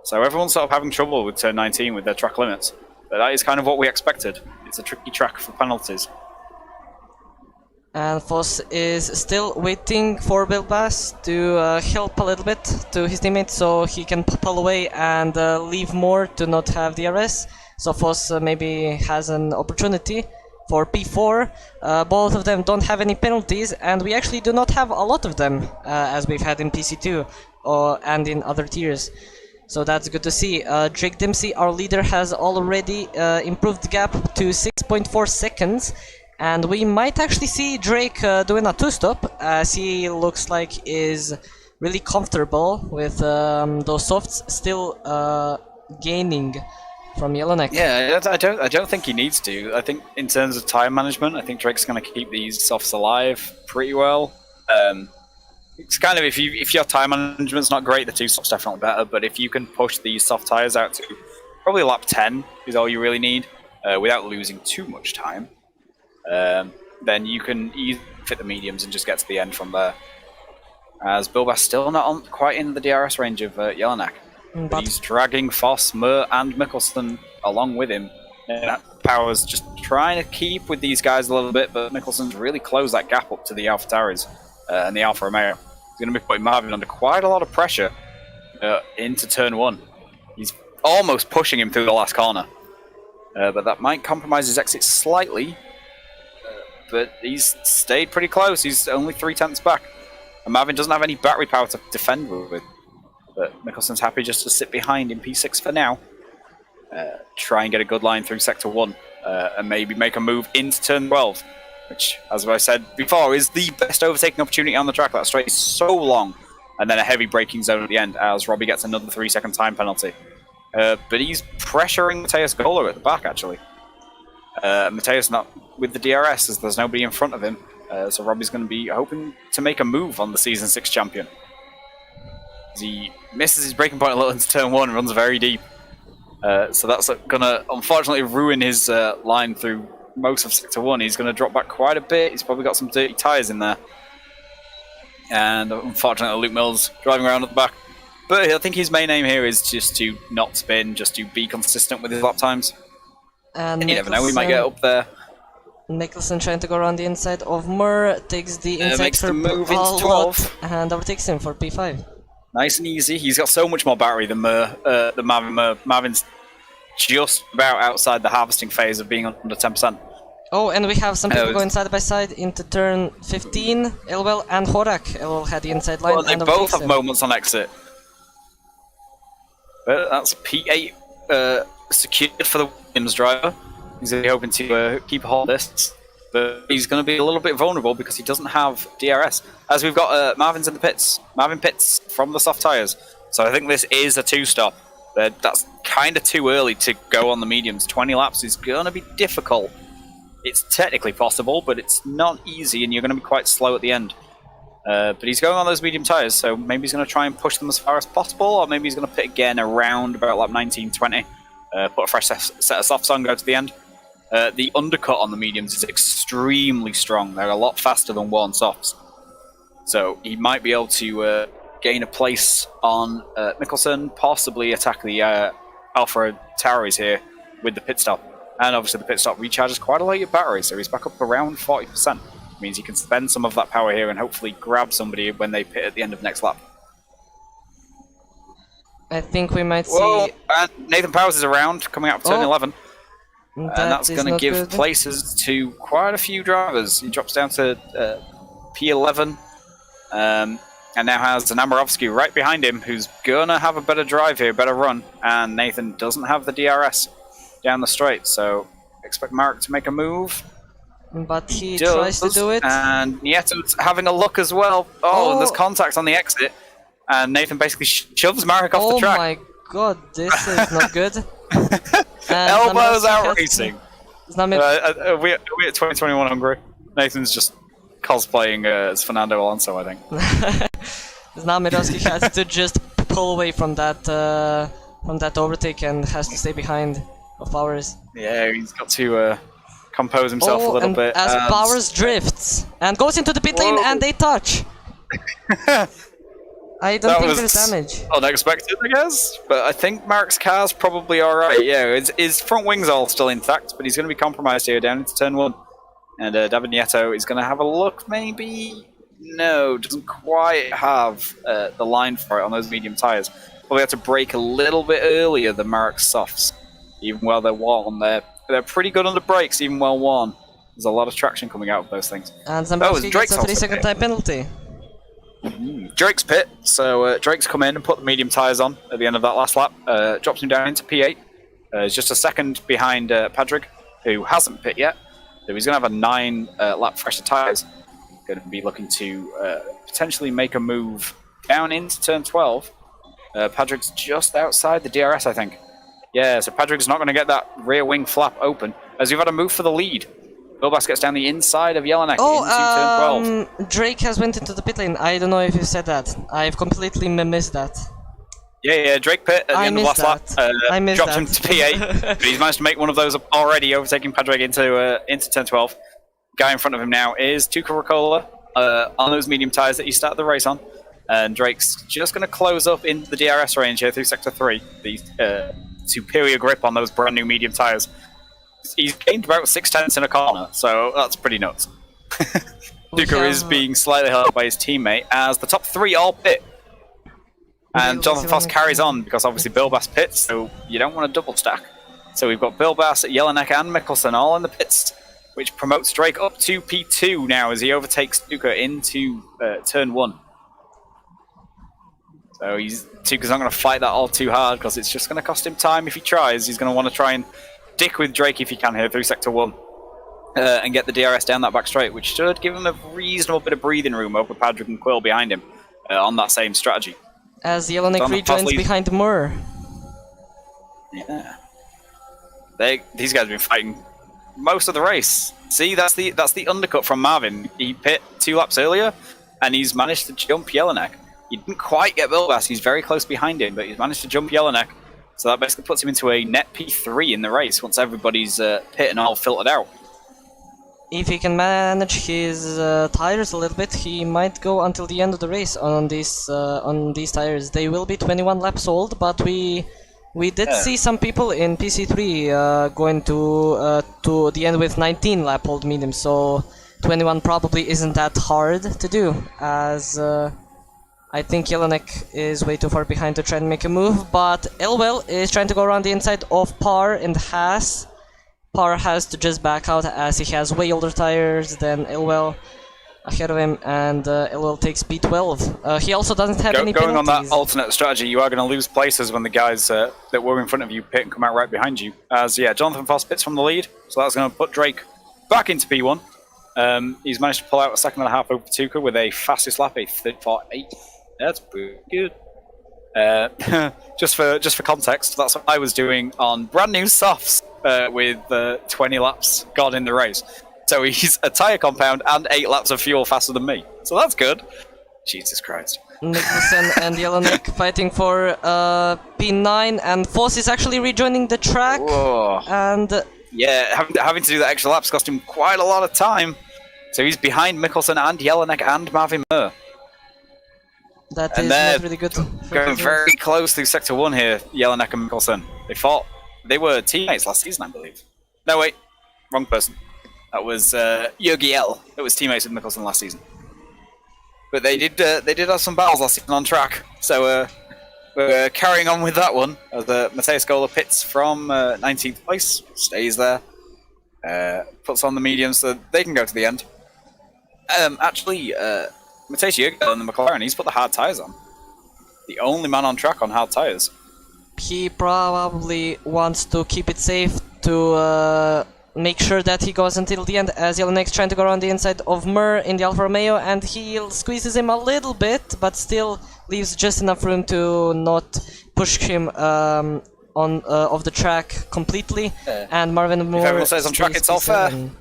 So everyone's sort of having trouble with turn 19 with their track limits. But that is kind of what we expected. It's a tricky track for penalties. And Foss is still waiting for Bilbas to help a little bit to his teammate so he can pull away and leave more to not have DRS. So Foss maybe has an opportunity for P4. Both of them don't have any penalties, and we actually do not have a lot of them as we've had in PC2 and in other tiers. So that's good to see. Drake Dempsey, our leader, has already improved the gap to 6.4 seconds. And we might actually see Drake doing a two-stop, as he looks like is really comfortable with those softs still gaining from Yellowneck. Yeah, I don't think he needs to. I think in terms of time management, I think Drake's going to keep these softs alive pretty well. It's kind of, if your time management's not great, the two softs definitely better. But if you can push these soft tires out to probably lap 10 is all you really need, without losing too much time, then you can easily fit the mediums and just get to the end from there. As Bilba's still not quite in the DRS range of Yellowneck. But he's dragging Foss, Mur, and Mikkelsen along with him. Power's just trying to keep with these guys a little bit, but Mikkelsen's really closed that gap up to the AlphaTauris and the Alfa Romeo. He's going to be putting Marvin under quite a lot of pressure into turn 1. He's almost pushing him through the last corner, but that might compromise his exit slightly. But he's stayed pretty close. He's only 3/10 back, and Marvin doesn't have any battery power to defend with. But Mikkelsen's happy just to sit behind in P6 for now. Try and get a good line through Sector 1, and maybe make a move into turn 12, which, as I said before, is the best overtaking opportunity on the track. That straight is so long, and then a heavy braking zone at the end, as Robbie gets another 3-second time penalty. But he's pressuring Mateus Gola at the back, actually. Mateus not with the DRS, as there's nobody in front of him, so Robbie's going to be hoping to make a move on the Season 6 champion. As he misses his braking point a little into turn 1 and runs very deep. So that's going to unfortunately ruin his line through most of Sector 1. He's going to drop back quite a bit. He's probably got some dirty tyres in there. And unfortunately Luke Mills driving around at the back. But I think his main aim here is just to not spin, just to be consistent with his lap times. And you never know, we might get up there. Mikkelsen trying to go around the inside of Mur, takes the inside makes for the move into 12. and overtakes him for P5. Nice and easy. He's got so much more battery than Marvin. Marvin's just about outside the harvesting phase of being under 10%. Oh, and we have some people going side by side into turn 15. Elwell and Horak. Elwell had the inside line. Well, they both have moments on exit. But that's P8 secured for the Williams driver. He's really hoping to keep a hold of this. But he's going to be a little bit vulnerable because he doesn't have DRS. As we've got Marvin's in the pits. Marvin pits from the soft tyres. So I think this is a two-stop. That's kind of too early to go on the mediums. 20 laps is going to be difficult. It's technically possible, but it's not easy, and you're going to be quite slow at the end. But he's going on those medium tyres, so maybe he's going to try and push them as far as possible, or maybe he's going to pit again around about lap 19, 20. Put a fresh set of softs on, go to the end. The undercut on the mediums is extremely strong. They're a lot faster than worn softs. So he might be able to gain a place on Mikkelsen, possibly attack the Alpha Tauris here with the pit stop. And obviously the pit stop recharges quite a lot of battery, so he's back up around 40%. It means he can spend some of that power here and hopefully grab somebody when they pit at the end of next lap. I think we might Whoa, see... and Nathan Powers is around, coming out of turn 11. And that's going to give good. places to quite a few drivers. He drops down to P11, and now has Namarovsky right behind him, who's going to have a better drive here, better run. And Nathan doesn't have the DRS down the straight, so expect Marek to make a move. But he tries to do it. And Nieto's having a look as well. Oh, and there's contact on the exit. And Nathan basically shoves Marek off the track. Oh my god, this is not good. Elbows out racing. Are we at 2021 Hungary? Nathan's just cosplaying as Fernando Alonso, I think. Znamirovsky has to just pull away from that overtake and has to stay behind of Powers. Yeah, he's got to compose himself a little bit. As Powers drifts and goes into the pit lane and they touch. I don't think there's damage. Unexpected, I guess. But I think Marek's car's probably alright. Yeah, his front wing's all still intact, but he's going to be compromised here down into turn 1. And David Nieto is going to have a look, maybe? No, doesn't quite have the line for it on those medium tyres. Probably have to brake a little bit earlier than Marek's softs, even while they're worn. They're pretty good under brakes, even well worn. There's a lot of traction coming out of those things. And Zambowski gets a 3-second time penalty. Drake's pit, so Drake's come in and put the medium tyres on at the end of that last lap. Drops him down into P8. He's just a second behind Patrick, who hasn't pit yet. So he's going to have a 9 lap fresher tyres. Going to be looking to potentially make a move down into turn 12. Padraig's just outside the DRS, I think. Yeah, so Padraig's not going to get that rear wing flap open, as we've had a move for the lead. Bilbas gets down the inside of Jelinek into turn 12. Drake has went into the pit lane. I don't know if you said that. I've completely missed that. Yeah, Drake pit at the end of last lap. Dropped him to P8, but he's managed to make one of those already, overtaking Padraig into turn 12. Guy in front of him now is Tuka Ricola on those medium tyres that he started the race on. And Drake's just going to close up into the DRS range here through Sector 3. The superior grip on those brand new medium tyres. He's gained about 6/10 in a corner, so that's pretty nuts. Tuka is being slightly held by his teammate as the top 3 all pit. And Jonathan Foss carries on because obviously Bilbas pits, so you don't want to double stack. So we've got Bilbas, Jelinek and Mikkelsen all in the pits, which promotes Drake up to P2 now as he overtakes Tuka into turn 1. So Tuka's not going to fight that all too hard because it's just going to cost him time if he tries. He's going to want to try and dick with Drake if he can here through Sector 1 and get the DRS down that back straight, which should give him a reasonable bit of breathing room over Padraig and Quill behind him on that same strategy. As Jelinek rejoins behind Mur. Yeah. These guys have been fighting most of the race. See, that's the undercut from Marvin. He pit 2 laps earlier and he's managed to jump Jelinek. He didn't quite get Bilbas, he's very close behind him, but he's managed to jump Jelinek. So that basically puts him into a net P3 in the race once everybody's pit and all filtered out. If he can manage his tires a little bit, he might go until the end of the race on these tires. They will be 21 laps old, but we did see some people in PC3 going to the end with 19 lap old mediums, so 21 probably isn't that hard to do, as I think Jelinek is way too far behind to try and make a move, but Elwell is trying to go around the inside of Parr and Haas. Parr has to just back out as he has way older tires than Elwell ahead of him, and Elwell takes P12. He also doesn't have any going penalties. On that alternate strategy, you are going to lose places when the guys that were in front of you pit and come out right behind you. As, yeah, Jonathan Foss pits from the lead, so that's going to put Drake back into P1. He's managed to pull out a 1.5 seconds over Tuka with a fastest lap, a 34.8. That's pretty good. just for context, that's what I was doing on brand new softs with 20 laps gone in the race. So he's a tyre compound and 8 laps of fuel faster than me. So that's good. Jesus Christ. Mikkelsen and Jelinek fighting for P9, and Foss is actually rejoining the track. Whoa. And yeah, having to do the extra laps cost him quite a lot of time. So he's behind Mikkelsen and Jelinek and Marvin Mur. That is not really good. Going very close through Sector 1 here, Jelinek and Mikkelsen. They were teammates last season, I believe. No, wait. Wrong person. That was Jurgi L. That was teammates with Mikkelsen last season. But they did have some battles last season on track. So we're carrying on with that one. As Mateus Gola pits from 19th place. Stays there. Puts on the mediums so they can go to the end. Actually, Mateus Jurgi in the McLaren, he's put the hard tyres on. The only man on track on hard tyres. He probably wants to keep it safe to make sure that he goes until the end, as Jelinek's trying to go around the inside of Mur in the Alfa Romeo, and he squeezes him a little bit, but still leaves just enough room to not push him off the track completely. And Marvin Mur. If everyone says on track, it's all fair.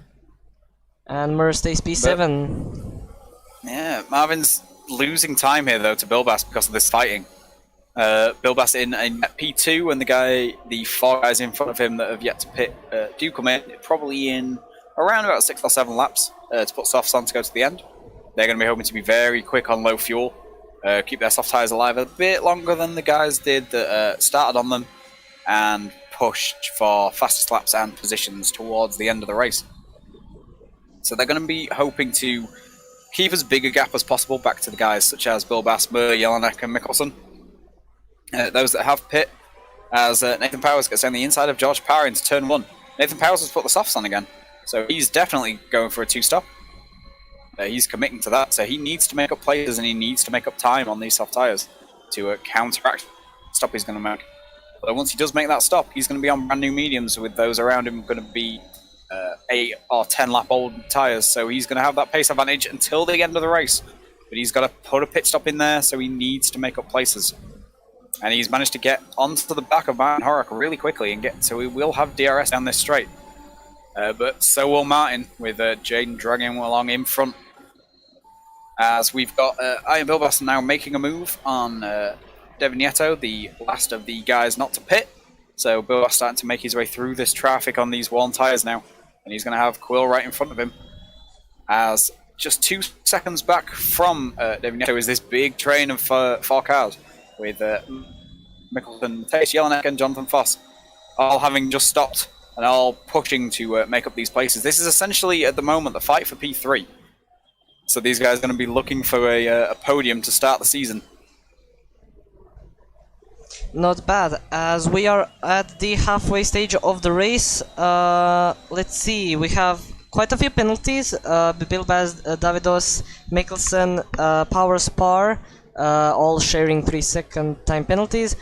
And Mur stays P7. Yeah, Marvin's losing time here though to Bilbas because of this fighting. Bilbas in P2, and the 4 guys in front of him that have yet to pit do come in, probably in around about 6 or 7 laps to put softs on to go to the end. They're going to be hoping to be very quick on low fuel, keep their soft tyres alive a bit longer than the guys did that started on them, and pushed for fastest laps and positions towards the end of the race. So they're going to be hoping to keep as big a gap as possible back to the guys such as Bilbas, Mur, Jelinek and Mikkelsen. Those that have pit, as Nathan Powers gets down the inside of George Parr into turn 1. Nathan Powers has put the softs on again, so he's definitely going for a 2-stop. He's committing to that, so he needs to make up places and he needs to make up time on these soft tyres to counteract the stop he's going to make. But once he does make that stop, he's going to be on brand new mediums with those around him going to be 8 or 10 lap old tyres, so he's going to have that pace advantage until the end of the race. But he's got to put a pit stop in there, so he needs to make up places. And he's managed to get onto the back of Martin Horak really quickly, and so he will have DRS down this straight. But so will Martin, with Jaden dragging him along in front. As we've got Iron Bilbas now making a move on Devin Nieto, the last of the guys not to pit. So Bilbas starting to make his way through this traffic on these worn tyres now. And he's going to have Quill right in front of him. As just 2 seconds back from Devin Nieto is this big train of 4 cars. With Mickelson, Tace Jelinek and Jonathan Foss all having just stopped and all pushing to make up these places. This is essentially, at the moment, the fight for P3. So these guys are going to be looking for a podium to start the season. Not bad, as we are at the halfway stage of the race. Let's see, we have quite a few penalties. Bilbas, Davidos, Mickelson, Power Spar, all sharing 3-second time penalties.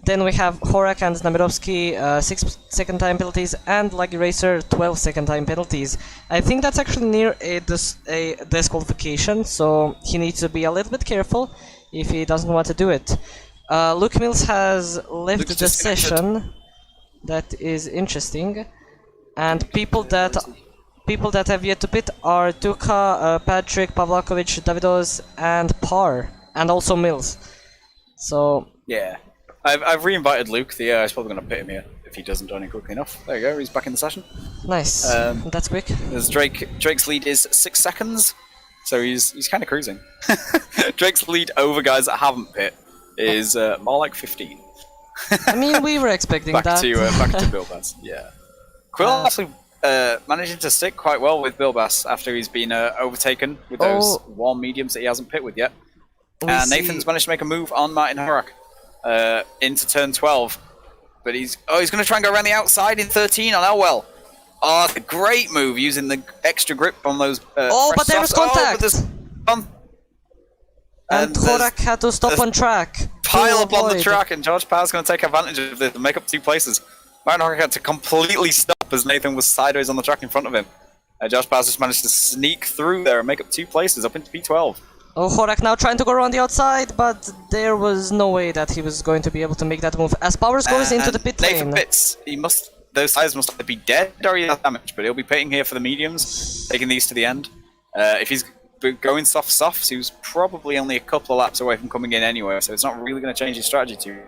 Then we have Horak and Namirovsky, 6-second time penalties, and Lucky Racer, 12-second time penalties. I think that's actually near a disqualification, so he needs to be a little bit careful if he doesn't want to do it. Luke Mills has left the session. That is interesting. And people that have yet to pit are Tuka, Patrick, Pavlakovic, Davidos, and Parr. And also Mills. So yeah, I've re-invited Luke. The AI is probably going to pit him here if he doesn't join in quickly enough. There you go. He's back in the session. Nice. That's quick. As Drake's lead is 6 seconds, so he's kind of cruising. Drake's lead over guys that haven't pit is more like 15. I mean, we were expecting back that. Back to Bilbas. Yeah. Quill actually managing to stick quite well with Bilbas after he's been overtaken with those warm mediums that he hasn't pit with yet. And Nathan's managed to make a move on Martin Horak into turn 12. But he's going to try and go around the outside in 13 on Elwell. Oh, that's a great move using the extra grip on those. But there was contact! And Horak had to stop on track. Pile up on the track, and George Parr's going to take advantage of this and make up 2 places. Martin Horak had to completely stop as Nathan was sideways on the track in front of him. Josh Parr just managed to sneak through there and make up 2 places up into P12. Oh, Horak now trying to go around the outside, but there was no way that he was going to be able to make that move. As Powers goes into the pit Nathan lane. pits. Those tyres must either be dead or he has damage, but he'll be pitting here for the mediums, taking these to the end. If he's going softs, he was probably only a couple of laps away from coming in anyway, so it's not really going to change his strategy too.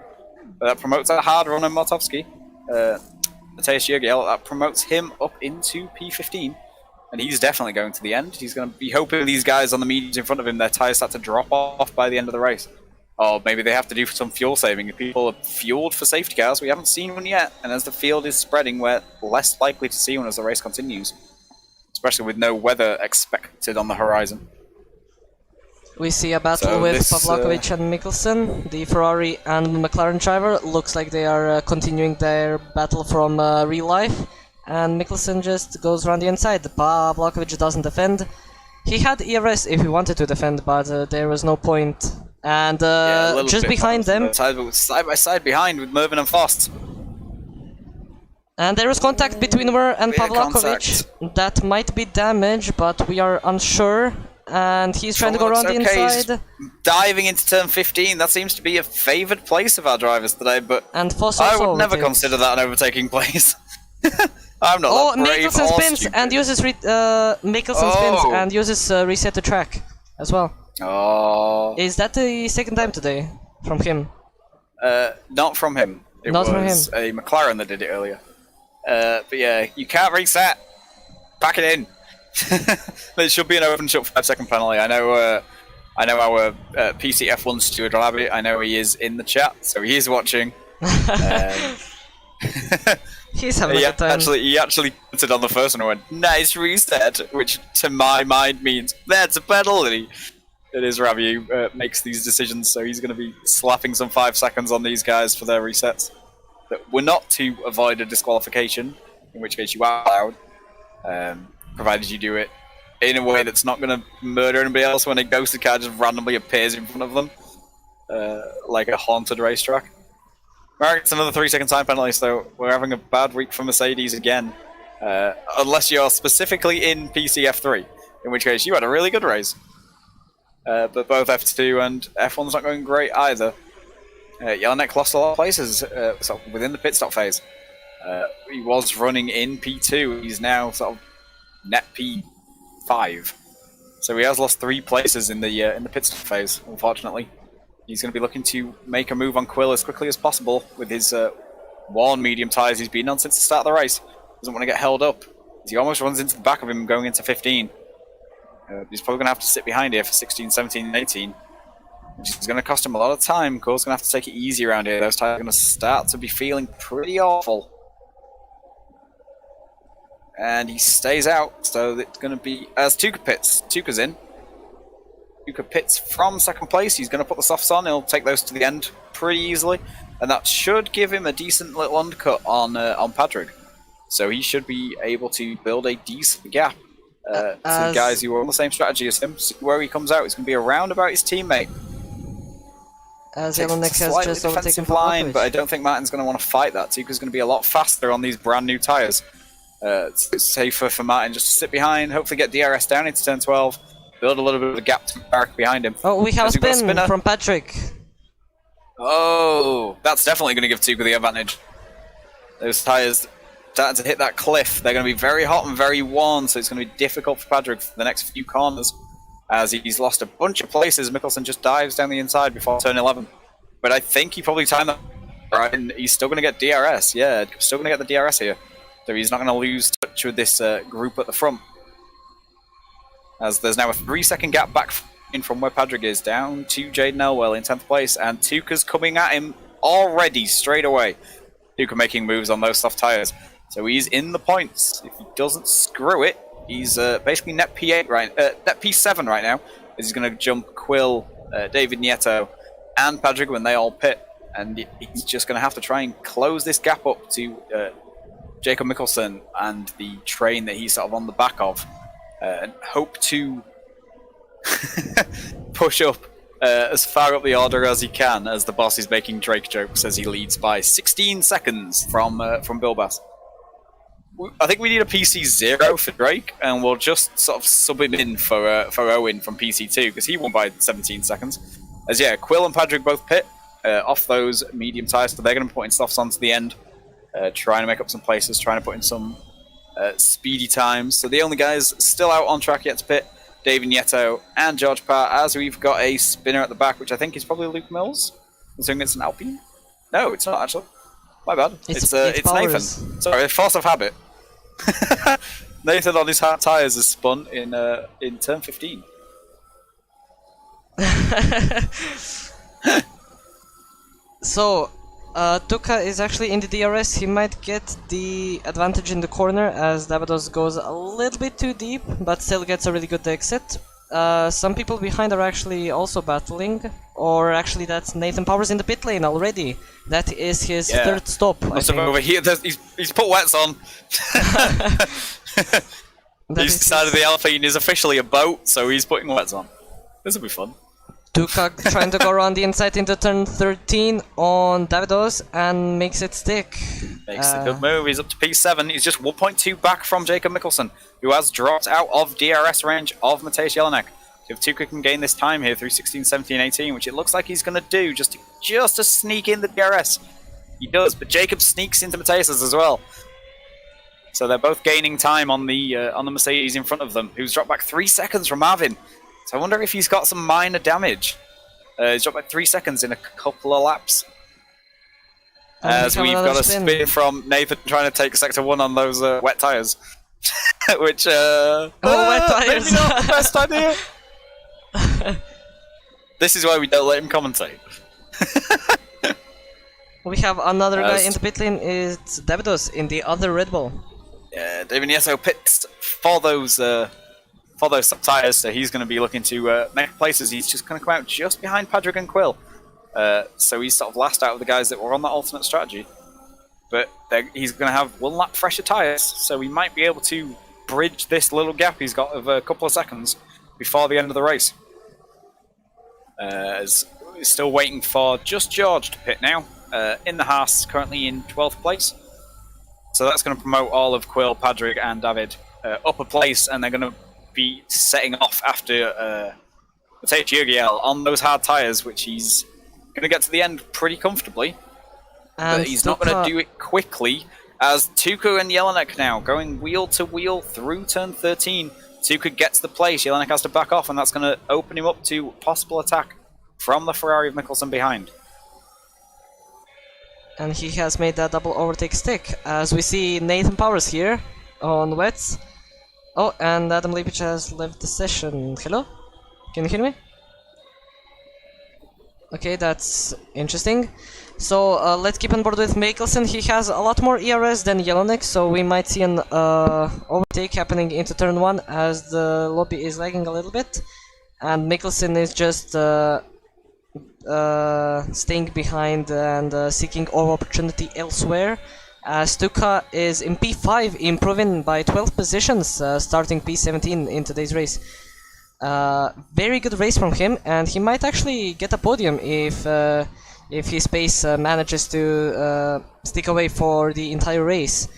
But that promotes a hard run on Motovsky. Mateusz Jurgiel, that promotes him up into P15. And he's definitely going to the end. He's going to be hoping these guys on the mediums in front of him, their tyres start to drop off by the end of the race. Or maybe they have to do some fuel saving. If people are fueled for safety cars, we haven't seen one yet. And as the field is spreading, we're less likely to see one as the race continues. Especially with no weather expected on the horizon. We see a battle with Pavlakovic and Mickelson. The Ferrari and McLaren driver looks like they are continuing their battle from real life. And Mickelson just goes around the inside. Pavlakovic doesn't defend. He had ERS if he wanted to defend, but there was no point. And just behind them... Side by side behind with Mervyn and Fost. And there was contact between Mer and Pavlakovic. That might be damage, but we are unsure. And he's trying to go around the inside. He's diving into turn 15. That seems to be a favoured place of our drivers today, but and I would never consider that an overtaking place. I'm not that brave Mickelson spins stupid. and uses spins and uses reset to track as well. Oh. Is that the second time today from him? Not from him. It was a McLaren that did it earlier. But yeah, you can't reset. Pack it in. There should be an open shot 5-second penalty. I know our PC F1 steward Lapidge. I know he is in the chat, so he is watching. He's having a good time. He actually put it on the first one and went, nice reset, which to my mind means that's a penalty. It is Ravi who makes these decisions, so he's going to be slapping some 5 seconds on these guys for their resets. That were not to avoid a disqualification, in which case you are allowed, provided you do it in a way that's not going to murder anybody else when a ghosted car just randomly appears in front of them, like a haunted racetrack. Mark, it's another 3-second time penalty, so we're having a bad week for Mercedes again. Unless you're specifically in PC F3, in which case you had a really good race. But both F2 and F1's not going great either. Jelinek lost a lot of places sort of within the pit stop phase. He was running in P2. He's now sort of net P5. So he has lost 3 places in the pit stop phase, unfortunately. He's going to be looking to make a move on Quill as quickly as possible with his worn medium tyres he's been on since the start of the race. Doesn't want to get held up. He almost runs into the back of him going into 15. He's probably going to have to sit behind here for 16, 17, and 18. Which is going to cost him a lot of time. Cole's going to have to take it easy around here. Those tyres are going to start to be feeling pretty awful. And he stays out, so it's going to be... As Tuka pits. Tuka's in. Tuka pits from second place. He's going to put the softs on. He'll take those to the end pretty easily. And that should give him a decent little undercut on Patrick. So he should be able to build a decent gap to the guys who are on the same strategy as him. See where he comes out, it's going to be around about his teammate. As Jelinek has just overtaken line, but I don't think Martin's going to want to fight that. Tuka's going to be a lot faster on these brand new tyres. It's safer for Martin just to sit behind, hopefully get DRS down into turn 12, build a little bit of a gap to Barrack behind him. Oh, we have a spin from Patrick. Oh, that's definitely going to give Tuka the advantage. Those tyres starting to hit that cliff. They're going to be very hot and very worn, so it's going to be difficult for Patrick for the next few corners. As he's lost a bunch of places, Mikkelsen just dives down the inside before turn 11. But I think he probably timed that right, and he's still going to get DRS. Yeah, still going to get the DRS here. So he's not going to lose touch with this group at the front. As there's now a 3-second gap back in from where Patrick is, down to Jaden Elwell in 10th place, and Tuka's coming at him already straight away. Tuka making moves on those soft tyres. So he's in the points. If he doesn't screw it, he's basically net P8 net P7 right now. As he's going to jump Quill, David Nieto, and Patrick when they all pit, and he's just going to have to try and close this gap up to Jacob Mikkelsen and the train that he's sort of on the back of, and hope to push up as far up the order as he can, as the boss is making Drake jokes as he leads by 16 seconds from Bill Bass. I think we need a PC0 for Drake, and we'll just sort of sub him in for Owen from PC2, because he won by 17 seconds. As yeah, Quill and Patrick both pit off those medium tyres, so they're going to be putting softs onto the end, trying to make up some places, trying to put in some speedy times. So the only guys still out on track yet to pit, David Nieto and George Parr, as we've got a spinner at the back, which I think is probably Luke Mills, considering it's an Alpine. No, it's not actually. My bad. It's Nathan. Sorry, force of habit. Nathan on his hard tyres has spun in turn 15. So, Tuka is actually in the DRS. He might get the advantage in the corner as Davidos goes a little bit too deep, but still gets a really good exit. Some people behind are actually also battling, or actually that's Nathan Powers in the pit lane already. That is his third stop. Must have over here. He's put wets on. He's decided the Alpine is officially a boat, so he's putting wets on. This will be fun. Tuka trying to go around the inside into turn 13 on Davidos and makes it stick. Makes a good move. He's up to P7. He's just 1.2 back from Jacob Mikkelsen, who has dropped out of DRS range of Mateusz Jelinek. So if Tuka can gain this time here through 16, 17, 18, which it looks like he's going to do just to sneak in the DRS. He does, but Jacob sneaks into Mateusz's as well. So they're both gaining time on the Mercedes in front of them, who's dropped back 3 seconds from Marvin. So I wonder if he's got some minor damage. He's dropped back 3 seconds in a couple of laps. As we've got a spin from Nathan trying to take Sector 1 on those wet tyres. Which, wet tyres! Maybe not the best idea. This is why we don't let him commentate. We have another guy in the pit lane, it's Davidos in the other Red Bull. Yeah, David Nieto pits for those tyres, so he's going to be looking to make places. He's just going to come out just behind Patrick and Quill. So he's sort of last out of the guys that were on that alternate strategy. But he's going to have 1 lap fresher tyres, so he might be able to bridge this little gap he's got of a couple of seconds before the end of the race. As he's still waiting for just George to pit now. In the Haas, currently in 12th place. So that's going to promote all of Quill, Padraig, and David up a place, and they're going to be setting off after Matej Jurgiel on those hard tyres, which he's going to get to the end pretty comfortably. And but he's not going to do it quickly, as Tuka and Jelinek now going wheel to wheel through turn 13. Tuka gets the place, Jelinek has to back off, and that's going to open him up to possible attack from the Ferrari of Mikkelsen behind. And he has made that double overtake stick, as we see Nathan Powers here on wets. Oh, and Adam Lapidge has left the session. Hello? Can you hear me? Okay, that's interesting. So let's keep on board with Mikkelsen. He has a lot more ERS than Jelinek, so we might see an overtake happening into turn 1 as the lobby is lagging a little bit. And Mikkelsen is just staying behind and seeking opportunity elsewhere, as Tuka is in P5, improving by 12 positions, starting P17 in today's race. Very good race from him, and he might actually get a podium if his pace manages to stick away for the entire race,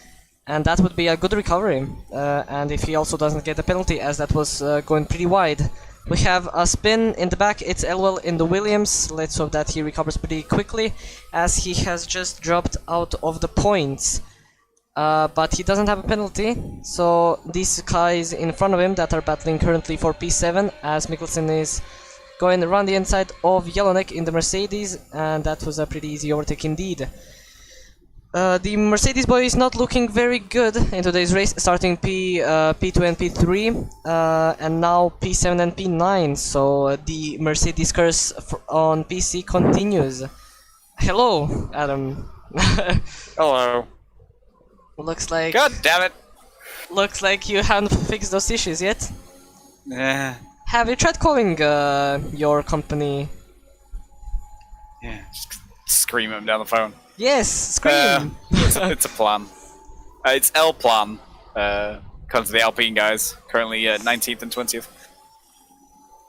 and that would be a good recovery. And if he also doesn't get a penalty, as that was going pretty wide. We have a spin in the back, it's Elwell in the Williams. Let's hope that he recovers pretty quickly, as he has just dropped out of the points. But he doesn't have a penalty, so these guys in front of him that are battling currently for P7, as Mikkelsen is going around the inside of Jelinek in the Mercedes, and that was a pretty easy overtake indeed. The Mercedes boy is not looking very good in today's race, starting P2 and P3, and now P7 and P9, so the Mercedes curse on PC continues. Hello, Adam. Hello. Looks like... God damn it! Looks like you haven't fixed those issues yet. Yeah. Have you tried calling your company? Yeah, just scream at him down the phone. Yes, scream! It's a plan. It's L plan. Comes to the Alpine guys, currently 19th and 20th.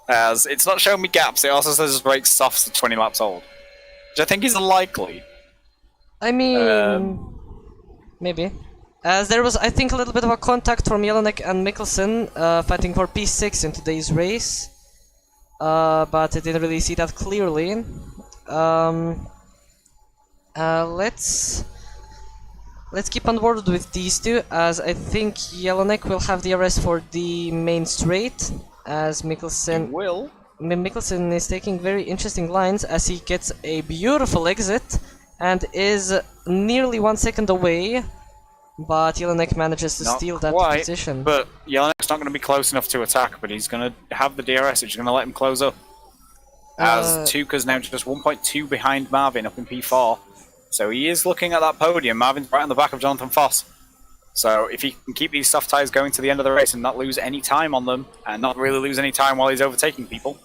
As it's not showing me gaps, it also says his brake softs are 20 laps old. Which I think is unlikely. I mean... maybe. As there was, I think, a little bit of a contact from Jelinek and Mikkelsen fighting for P6 in today's race. But I didn't really see that clearly. Let's keep on board with these two, as I think Jelinek will have the arrest for the main straight, as Mikkelsen is taking very interesting lines as he gets a beautiful exit and is nearly 1 second away, but Jelinek manages to steal that position. But Jelenek's not going to be close enough to attack, but he's going to have the DRS, which is going to let him close up. As Tuka's now just 1.2 behind Marvin up in P4. So he is looking at that podium. Marvin's right on the back of Jonathan Foss. So if he can keep these soft tyres going to the end of the race and not lose any time on them, and not really lose any time while he's overtaking people,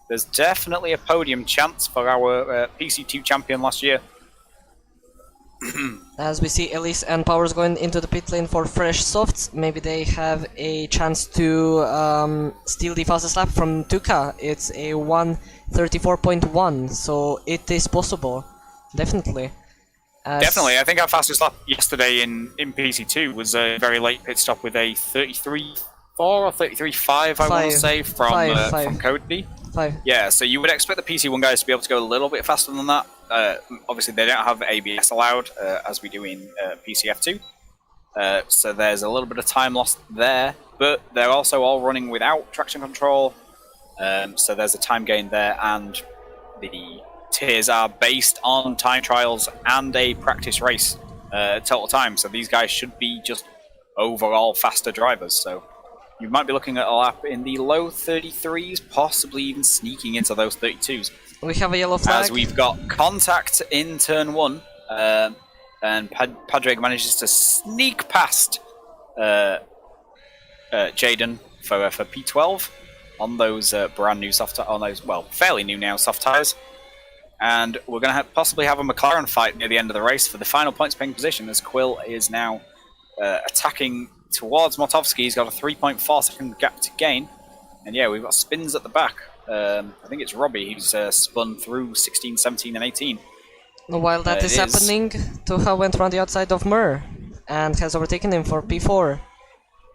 there's definitely a podium chance for our PC2 champion last year. As we see Elise and Powers going into the pit lane for fresh softs, maybe they have a chance to steal the fastest lap from Tuka. It's a 1:34.1, so it is possible, definitely. Definitely, I think our fastest lap yesterday in PC2 was a very late pit stop with a 33.4 or 33.5, I want to say, from Cody. 5. Yeah, so you would expect the PC1 guys to be able to go a little bit faster than that. Obviously, they don't have ABS allowed, as we do in PC F2. So there's a little bit of time lost there, but they're also all running without traction control. So there's a time gain there, and the tiers are based on time trials and a practice race total time. So these guys should be just overall faster drivers. So you might be looking at a lap in the low 33s, possibly even sneaking into those 32s. We have a yellow flag. As we've got contact in turn 1, and Padraig manages to sneak past Jaden for P12 on those brand new soft on those, well, fairly new now soft tyres. And we're going to possibly have a McLaren fight near the end of the race for the final points paying position, as Quill is now attacking towards Motovsky. He's got a 3.4 second gap to gain. And yeah, we've got spins at the back. I think it's Robbie who's spun through 16, 17 and 18. While that is happening, Tuha went around the outside of Mur. and has overtaken him for P4.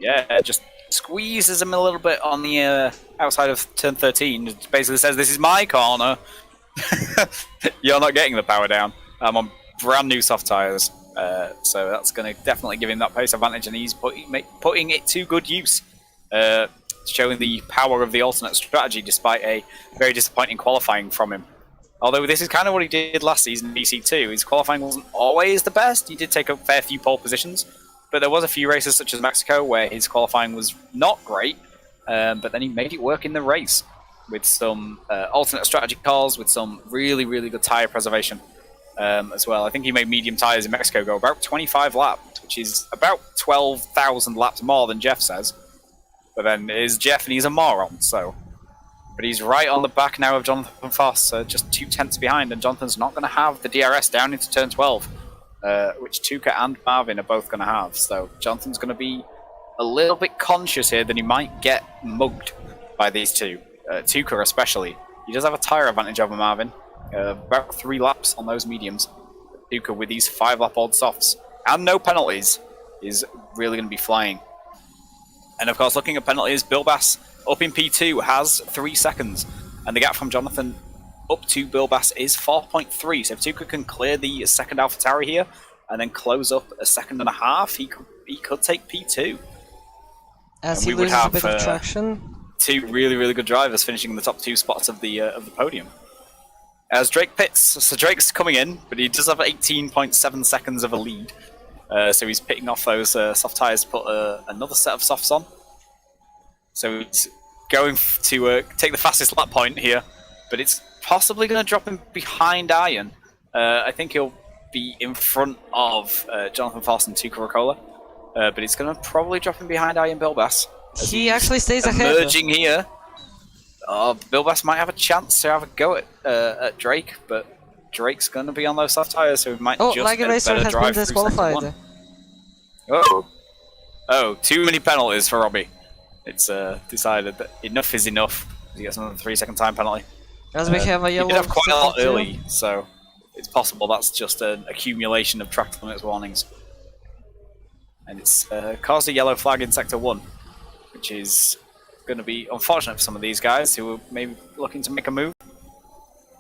Yeah, just squeezes him a little bit on the outside of turn 13. It basically says, "This is my corner. You're not getting the power down. I'm on brand new soft tyres." So that's going to definitely give him that pace advantage, and he's putting it to good use, showing the power of the alternate strategy despite a very disappointing qualifying from him. Although this is kind of what he did last season in BC2. His qualifying wasn't always the best. He did take a fair few pole positions, but there was a few races such as Mexico where his qualifying was not great, but then he made it work in the race with some alternate strategy calls, with some really, really good tyre preservation. As well. I think he made medium tyres in Mexico go about 25 laps, which is about 12,000 laps more than Jeff says. But then it is Jeff, and he's a moron, so. But he's right on the back now of Jonathan Foss, just 2 tenths behind, and Jonathan's not going to have the DRS down into turn 12, which Tuka and Marvin are both going to have. So Jonathan's going to be a little bit conscious here that he might get mugged by these two, Tuka especially. He does have a tyre advantage over Marvin. About 3 laps on those mediums. Tuka with these 5-lap old softs and no penalties is really going to be flying. And of course, looking at penalties, Bill Bass up in P2 has 3 seconds, and the gap from Jonathan up to Bill Bass is 4.3. So if Tuka can clear the second AlphaTauri here and then close up a second and a half, he could take P2. As he loses a bit of traction. 2 really, really good drivers finishing in the top 2 spots of the podium. As Drake pits, so Drake's coming in, but he does have 18.7 seconds of a lead. So he's pitting off those soft tyres to put another set of softs on. So he's going to take the fastest lap point here, but it's possibly going to drop him behind Iron. I think he'll be in front of Jonathan Foss and Tuka Rakola, but it's going to probably drop him behind Iron Bill Bass. He actually stays ahead. Emerging here. Bill Bass might have a chance to have a go at Drake, but Drake's going to be on those soft tyres, so he might just get a better drive through second one. Oh, too many penalties for Robbie. It's decided that enough is enough. He gets another 3-second time penalty. As we have a yellow. He did have quite a lot early, so it's possible that's just an accumulation of track limits warnings. And it's caused a yellow flag in Sector 1, which is going to be unfortunate for some of these guys who are maybe looking to make a move.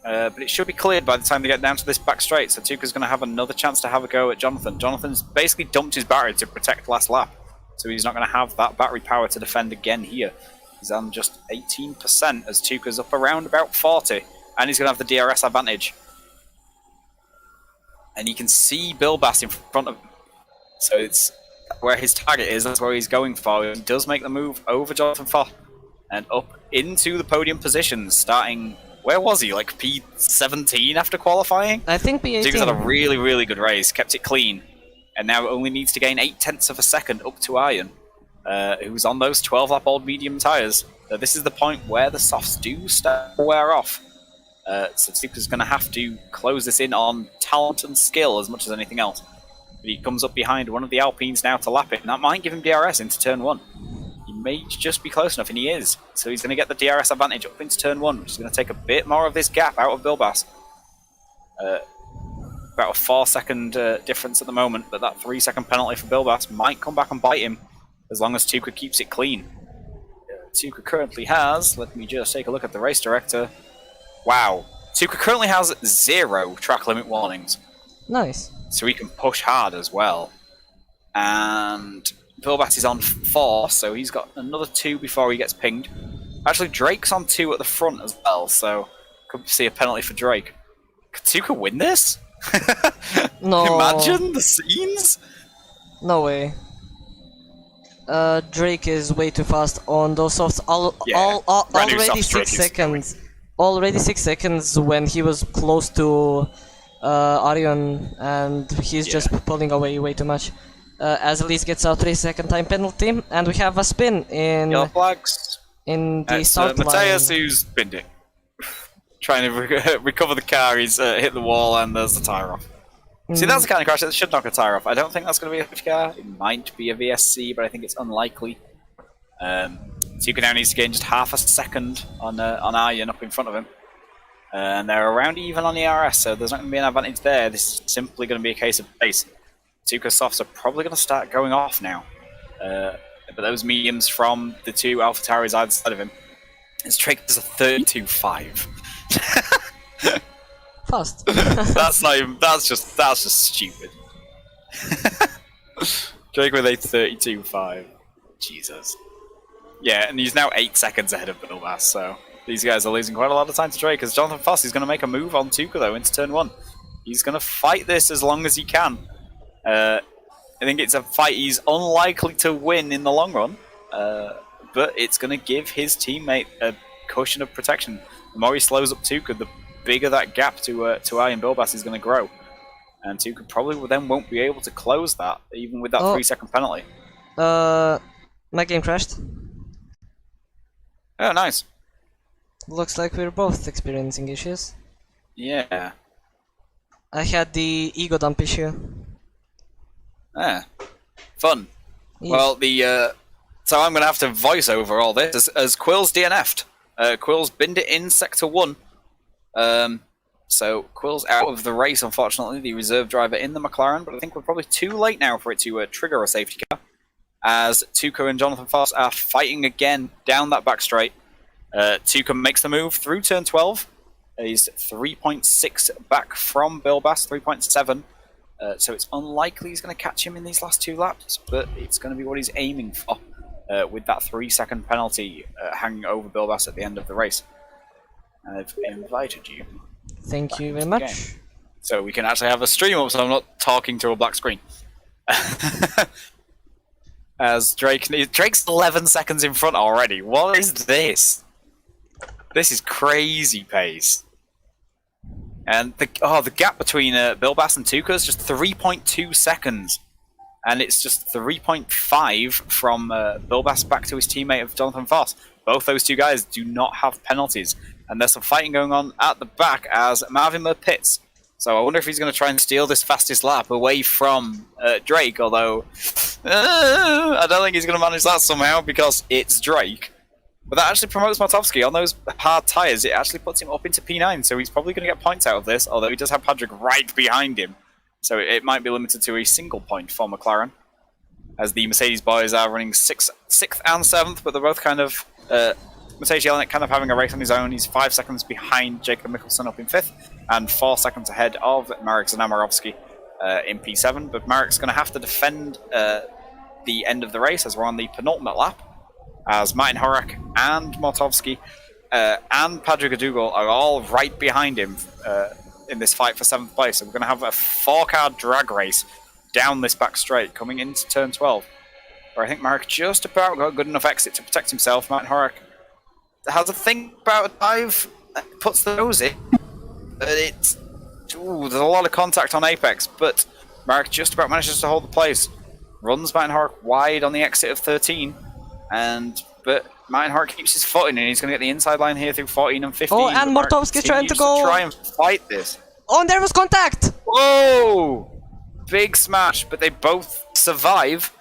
But it should be cleared by the time they get down to this back straight, so Tuka's going to have another chance to have a go at Jonathan. Jonathan's basically dumped his battery to protect last lap, so he's not going to have that battery power to defend again here. He's on just 18% as Tuka's up around about 40, and he's going to have the DRS advantage. And you can see Bill Bass in front of him, so it's where his target is, that's where he's going for. He does make the move over Jonathan Foss and up into the podium positions, starting, where was he, like P17 after qualifying? I think P18. Duke's had a really, really good race, kept it clean, and now only needs to gain 0.8 tenths of a second up to Iron, who's on those 12-lap old medium tyres. This is the point where the softs do start to wear off. So Tuka's going to have to close this in on talent and skill as much as anything else. But he comes up behind one of the Alpines now to lap it, and that might give him DRS into turn 1. He may just be close enough, and he is. So he's going to get the DRS advantage up into turn 1, which is going to take a bit more of this gap out of Bill Bass. About a 4-second difference at the moment, but that 3-second penalty for Bill Bass might come back and bite him as long as Tuka keeps it clean. Tuka currently has, let me just take a look at the race director. Wow. Tuka currently has 0 track limit warnings. Nice. So he can push hard as well. And Bill Bass is on 4, so he's got another 2 before he gets pinged. Actually, Drake's on 2 at the front as well, so could see a penalty for Drake. Could Tuka win this? No. Imagine the scenes. No way. Drake is way too fast on those softs. Already 6 seconds. Already 6 seconds when he was close to Arion, and he's just pulling away way too much. As Elise gets out 3-second time penalty, and we have a spin in yellow flags in the start line. Matthias who's binned it. Trying to recover the car, he's hit the wall and there's the tyre off. See, that's the kind of crash that should knock a tyre off. I don't think that's going to be a safety car. It might be a VSC, but I think it's unlikely. Tuka now needs to gain just half a second on Aryan up in front of him. And they're around even on the RS, so there's not going to be an advantage there. This is simply going to be a case of pace. Tuka's softs are probably going to start going off now. But those mediums from the two AlphaTauris either side of him. His Drake is a 32.5. Fast. That's not even. That's just stupid. Drake with a 32.5. Jesus. Yeah, and he's now 8 seconds ahead of Bilbass, so these guys are losing quite a lot of time to Drake, because Jonathan Foss is going to make a move on Tuka, though, into turn 1. He's going to fight this as long as he can. I think it's a fight he's unlikely to win in the long run, but it's going to give his teammate a cushion of protection. The more he slows up Tuka, the bigger that gap to Iron Bilbass is going to grow. And Tuka probably then won't be able to close that, even with that 3-second penalty. My game crashed. Oh, nice. Looks like we're both experiencing issues. Yeah. I had the ego dump issue. Ah, fun. Yeah. Well, so I'm going to have to voice over all this as Quill's DNF'd. Quill's binned it in Sector 1. So Quill's out of the race, unfortunately, the reserve driver in the McLaren, but I think we're probably too late now for it to trigger a safety car, as Tuka and Jonathan Foss are fighting again down that back straight. Tuka makes the move through turn 12. He's 3.6 back from Bilbass, 3.7. So it's unlikely he's going to catch him in these last 2 laps, but it's going to be what he's aiming for, with that 3-second penalty hanging over Bilbass at the end of the race. I've invited you. Thank you very much. So we can actually have a stream up, so I'm not talking to a black screen. As Drake's 11 seconds in front already. What is this? This is crazy pace. And the gap between Bilbass and Tuka is just 3.2 seconds. And it's just 3.5 from Bilbass back to his teammate of Jonathan Foss. Both those two guys do not have penalties. And there's some fighting going on at the back as Marvin pits. So I wonder if he's going to try and steal this fastest lap away from Drake, although I don't think he's going to manage that somehow because it's Drake. But that actually promotes Martovsky on those hard tyres. It actually puts him up into P9, so he's probably going to get points out of this, although he does have Patrick right behind him. So it might be limited to a single point for McLaren, as the Mercedes boys are running 6th and 7th, but they're both kind of... Matej Jelinek kind of having a race on his own. He's 5 seconds behind Jacob Mikkelsen up in 5th, and 4 seconds ahead of Marek Znamarovsky in P7. But Marek's going to have to defend the end of the race, as we're on the penultimate lap, as Martin Horak and Martovsky and Patrick Dougal are all right behind him in this fight for 7th place. So we're going to have a 4-car drag race down this back straight coming into turn 12, where I think Marek just about got a good enough exit to protect himself. Martin Horak has a think about a dive, puts the nose in, but it's... Ooh, there's a lot of contact on Apex, but Marek just about manages to hold the place. Runs Martin Horak wide on the exit of 13, but Martin Horak keeps his foot in, and he's going to get the inside line here through 14 and 15. Oh, and Martovsky's trying to go... try and fight this. Oh, and there was contact! Whoa! Big smash, but they both survive.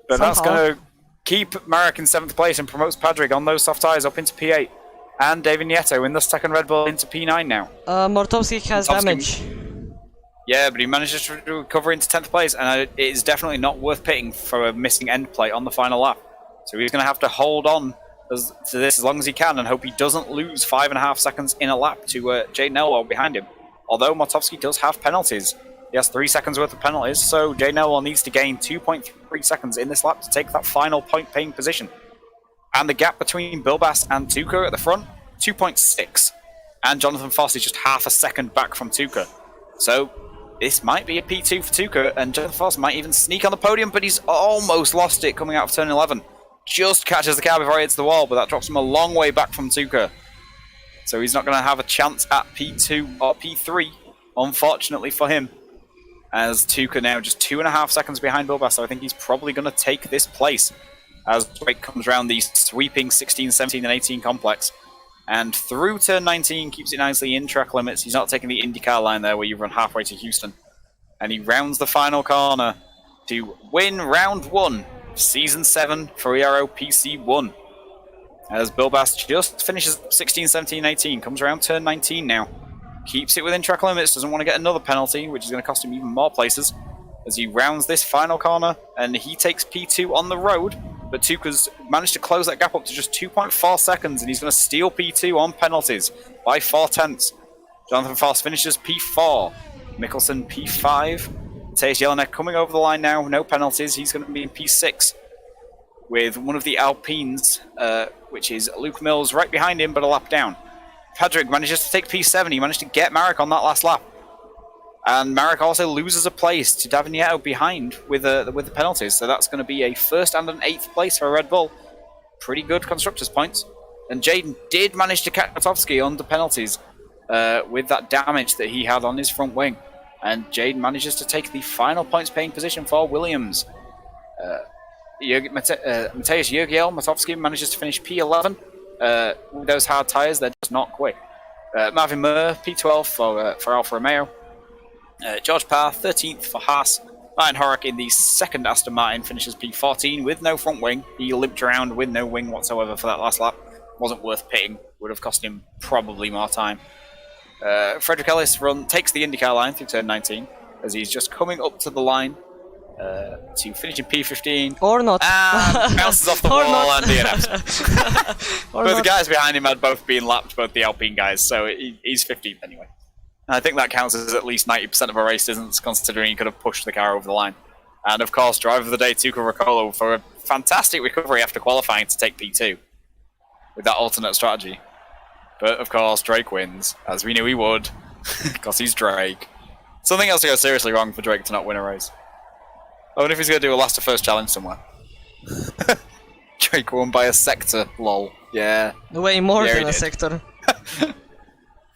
But Somehow. That's going to keep Marek in 7th place and promotes Patrick on those soft tyres up into P8. And David Nieto in the second Red Bull into P9 now. Martovsky has damage. Yeah, but he manages to recover into 10th place, and it is definitely not worth pitting for a missing end plate on the final lap. So he's going to have to hold on to this as long as he can and hope he doesn't lose 5.5 seconds in a lap to Jade Nelwell behind him. Although Martovsky does have penalties. He has 3 seconds worth of penalties, so Jade Nelwell needs to gain 2.3 seconds in this lap to take that final point-paying position. And the gap between Bilbass and Tuka at the front, 2.6. And Jonathan Foss is just half a second back from Tuka. So this might be a P2 for Tuka, and Jonathan Foss might even sneak on the podium, but he's almost lost it coming out of turn 11. Just catches the car before he hits the wall, but that drops him a long way back from Tuka. So he's not going to have a chance at P2 or P3, unfortunately for him. As Tuka now just 2.5 seconds behind Bilbass, so I think he's probably going to take this place as Drake comes around the sweeping 16, 17 and 18 complex. And through turn 19, keeps it nicely in track limits. He's not taking the IndyCar line there where you run halfway to Houston. And he rounds the final corner to win round 1, season 7 for Ero Pc F1. As Bilbass just finishes 16, 17, 18, comes around turn 19 now. Keeps it within track limits, doesn't want to get another penalty, which is going to cost him even more places. as he rounds this final corner, and he takes P2 on the road, but Tuka's managed to close that gap up to just 2.4 seconds, and he's going to steal P2 on penalties by 4/10. Jonathan Foss finishes P4, Mikkelsen P5, Mateusz Jelinek coming over the line now, no penalties, he's going to be in P6, with one of the Alpines, which is Luke Mills, right behind him, but a lap down. Patrick manages to take P7, he managed to get Marek on that last lap. And Marek also loses a place to Davigneto behind with the penalties, so that's going to be a 1st and an 8th place for Red Bull. Pretty good constructors' points. And Jaden did manage to catch Matovsky under penalties with that damage that he had on his front wing. And Jaden manages to take the final points-paying position for Williams. Mateusz Jurgiel Matovsky manages to finish P11. With those hard tyres, they're just not quick. Marvin Murr, P12 for Alfa Romeo. George Parr, 13th for Haas. Martin Horrock in the 2nd Aston Martin finishes P14 with no front wing. He limped around with no wing whatsoever for that last lap. Wasn't worth pitting. Would have cost him probably more time. Frederick Ellis takes the IndyCar line through turn 19 as he's just coming up to the line to finish in P15. Or not. And bounces off the wall and DNFs. But the guys behind him had both been lapped, both the Alpine guys, so he's 15th anyway. And I think that counts as at least 90% of a race distance, considering he could have pushed the car over the line. And of course, driver of the day, Tuka Rakkolo, for a fantastic recovery after qualifying to take P2 with that alternate strategy. But of course, Drake wins, as we knew he would, because he's Drake. Something else to go seriously wrong for Drake to not win a race. I wonder if he's going to do a last to first challenge somewhere. Drake won by a sector, lol. Yeah. Way more than a sector.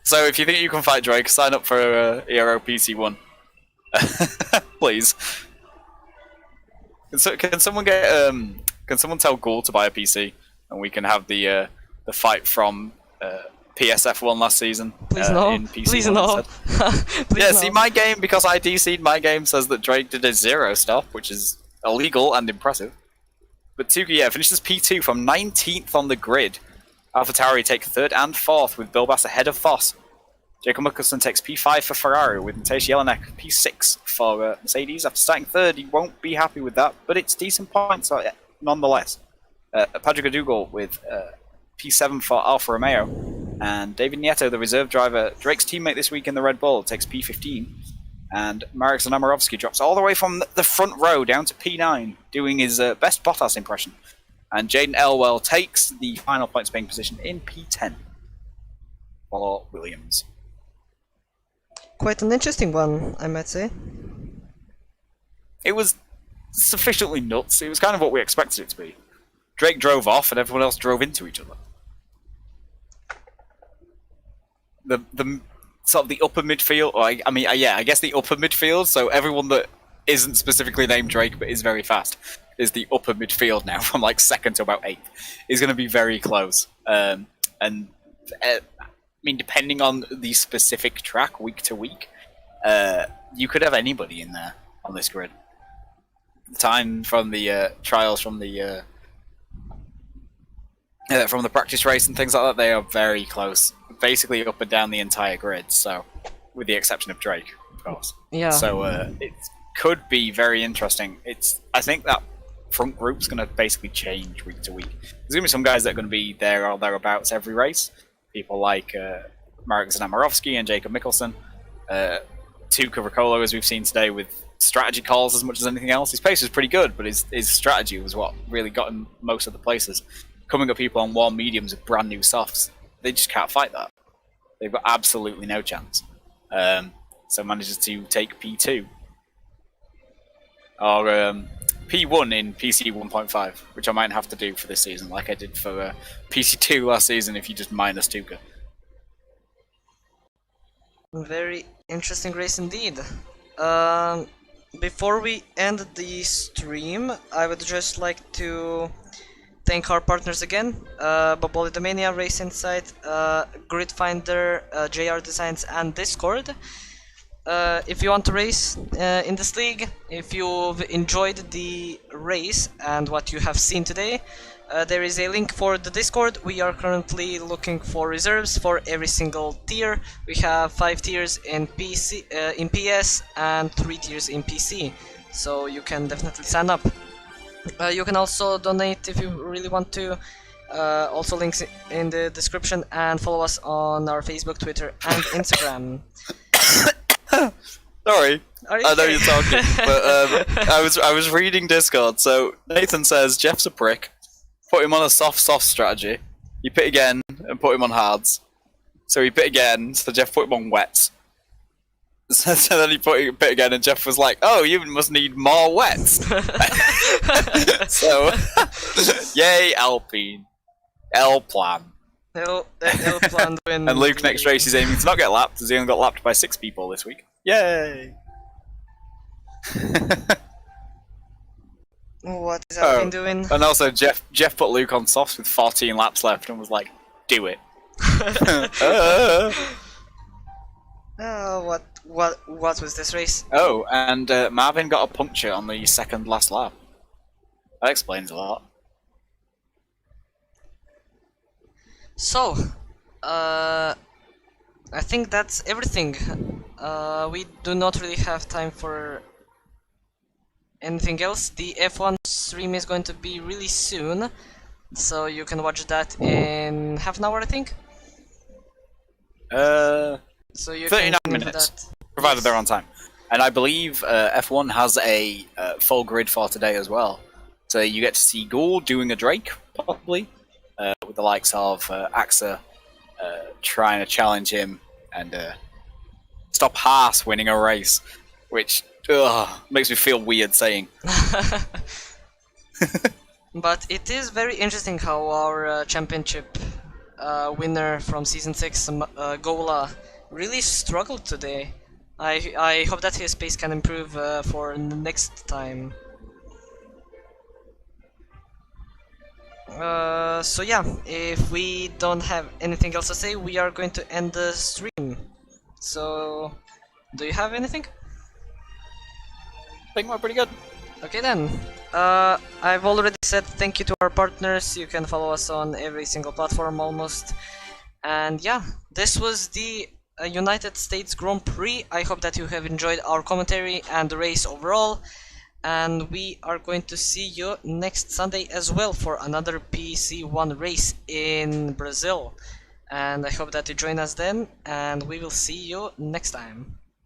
So if you think you can fight Drake, sign up for Ero Pc F1. Please. Can someone get can someone tell Ghoul to buy a PC and we can have the fight from PSF1 last season? Please no. In PC Please no. Please yeah, no. See, my game, because I DC'd my game, says that Drake did a 0 stop, which is illegal and impressive. But Tuka, finishes P2 from 19th on the grid. AlphaTauri take 3rd and 4th with Bilbas ahead of Foss. Jacob Mikkelsen takes P5 for Ferrari with Mateusz Jelinek P6 for Mercedes. After starting 3rd, he won't be happy with that, but it's decent points nonetheless. Patrick Dougal with P7 for Alfa Romeo. And David Nieto, the reserve driver, Drake's teammate this week in the Red Bull, takes P15. And Marek Znamierovski drops all the way from the front row down to P9, doing his best Bottas impression. And Jaden Elwell takes the final points-paying position in P10 for Williams. Quite an interesting one, I might say. It was sufficiently nuts. It was kind of what we expected it to be. Drake drove off and everyone else drove into each other. The sort of the upper midfield, or I guess the upper midfield, so everyone that isn't specifically named Drake but is very fast, is the upper midfield now, from like 2nd to about 8th. Is going to be very close. Depending on the specific track week to week, you could have anybody in there on this grid. The time from the trials from the practice race and things like that, they are very close. Basically up and down the entire grid, so with the exception of Drake, of course. Yeah. So it could be very interesting. I think that front group's going to basically change week to week. There's going to be some guys that are going to be there or thereabouts every race. People like Marek Znamierovski and Jacob Mikkelsen. Tuka Rakkolo, as we've seen today, with strategy calls as much as anything else. His pace was pretty good, but his strategy was what really got him most of the places. Coming at people on warm mediums with brand new softs, they just can't fight that. They've got absolutely no chance. So manages to take P2. Or P1 in PC 1.5, which I might have to do for this season, like I did for PC2 last season if you just minus Tuka. Very interesting race indeed. Before we end the stream, I would just like to thank our partners again, Bobolidomania, Race Insight, Grid Finder, JR Designs and Discord. If you want to race in this league, if you've enjoyed the race and what you have seen today, there is a link for the Discord. We are currently looking for reserves for every single tier. We have 5 tiers in PC, in PS and 3 tiers in PC. so you can definitely sign up. You can also donate if you really want to. Also links in the description, and follow us on our Facebook, Twitter, and Instagram. Sorry, I know you're talking, but I was reading Discord. So Nathan says Jeff's a prick. Put him on a soft strategy. You pit again and put him on hards. So he pit again. So Jeff put him on wets. So then he pit again, and Jeff was like, "Oh, you must need more wets." So, yay, Alpine, L plan. L plan win. And Luke next race is aiming to not get lapped, as he only got lapped by 6 people this week. Yay! What is Alpine doing? And also Jeff put Luke on softs with 14 laps left and was like, "Do it." What was this race? Oh, and Marvin got a puncture on the second last lap. That explains a lot. So, I think that's everything. We do not really have time for anything else. The F1 stream is going to be really soon, so you can watch that in half an hour, I think. So you 39 can minutes, that. provided Yes. they're on time. And I believe F1 has a full grid for today as well. So you get to see Gould doing a Drake, probably, with the likes of AXA trying to challenge him, and Stop Haas winning a race, which makes me feel weird saying. But it is very interesting how our championship winner from Season 6, Gola, really struggled today. I hope that his pace can improve for the next time. So yeah, if we don't have anything else to say, we are going to end the stream. So, do you have anything? I think we're pretty good. Okay then. I've already said thank you to our partners. You can follow us on every single platform almost. And yeah, this was the United States Grand Prix. I hope that you have enjoyed our commentary and the race overall. And we are going to see you next Sunday as well for another PC1 race in Brazil. And I hope that you join us then, and we will see you next time.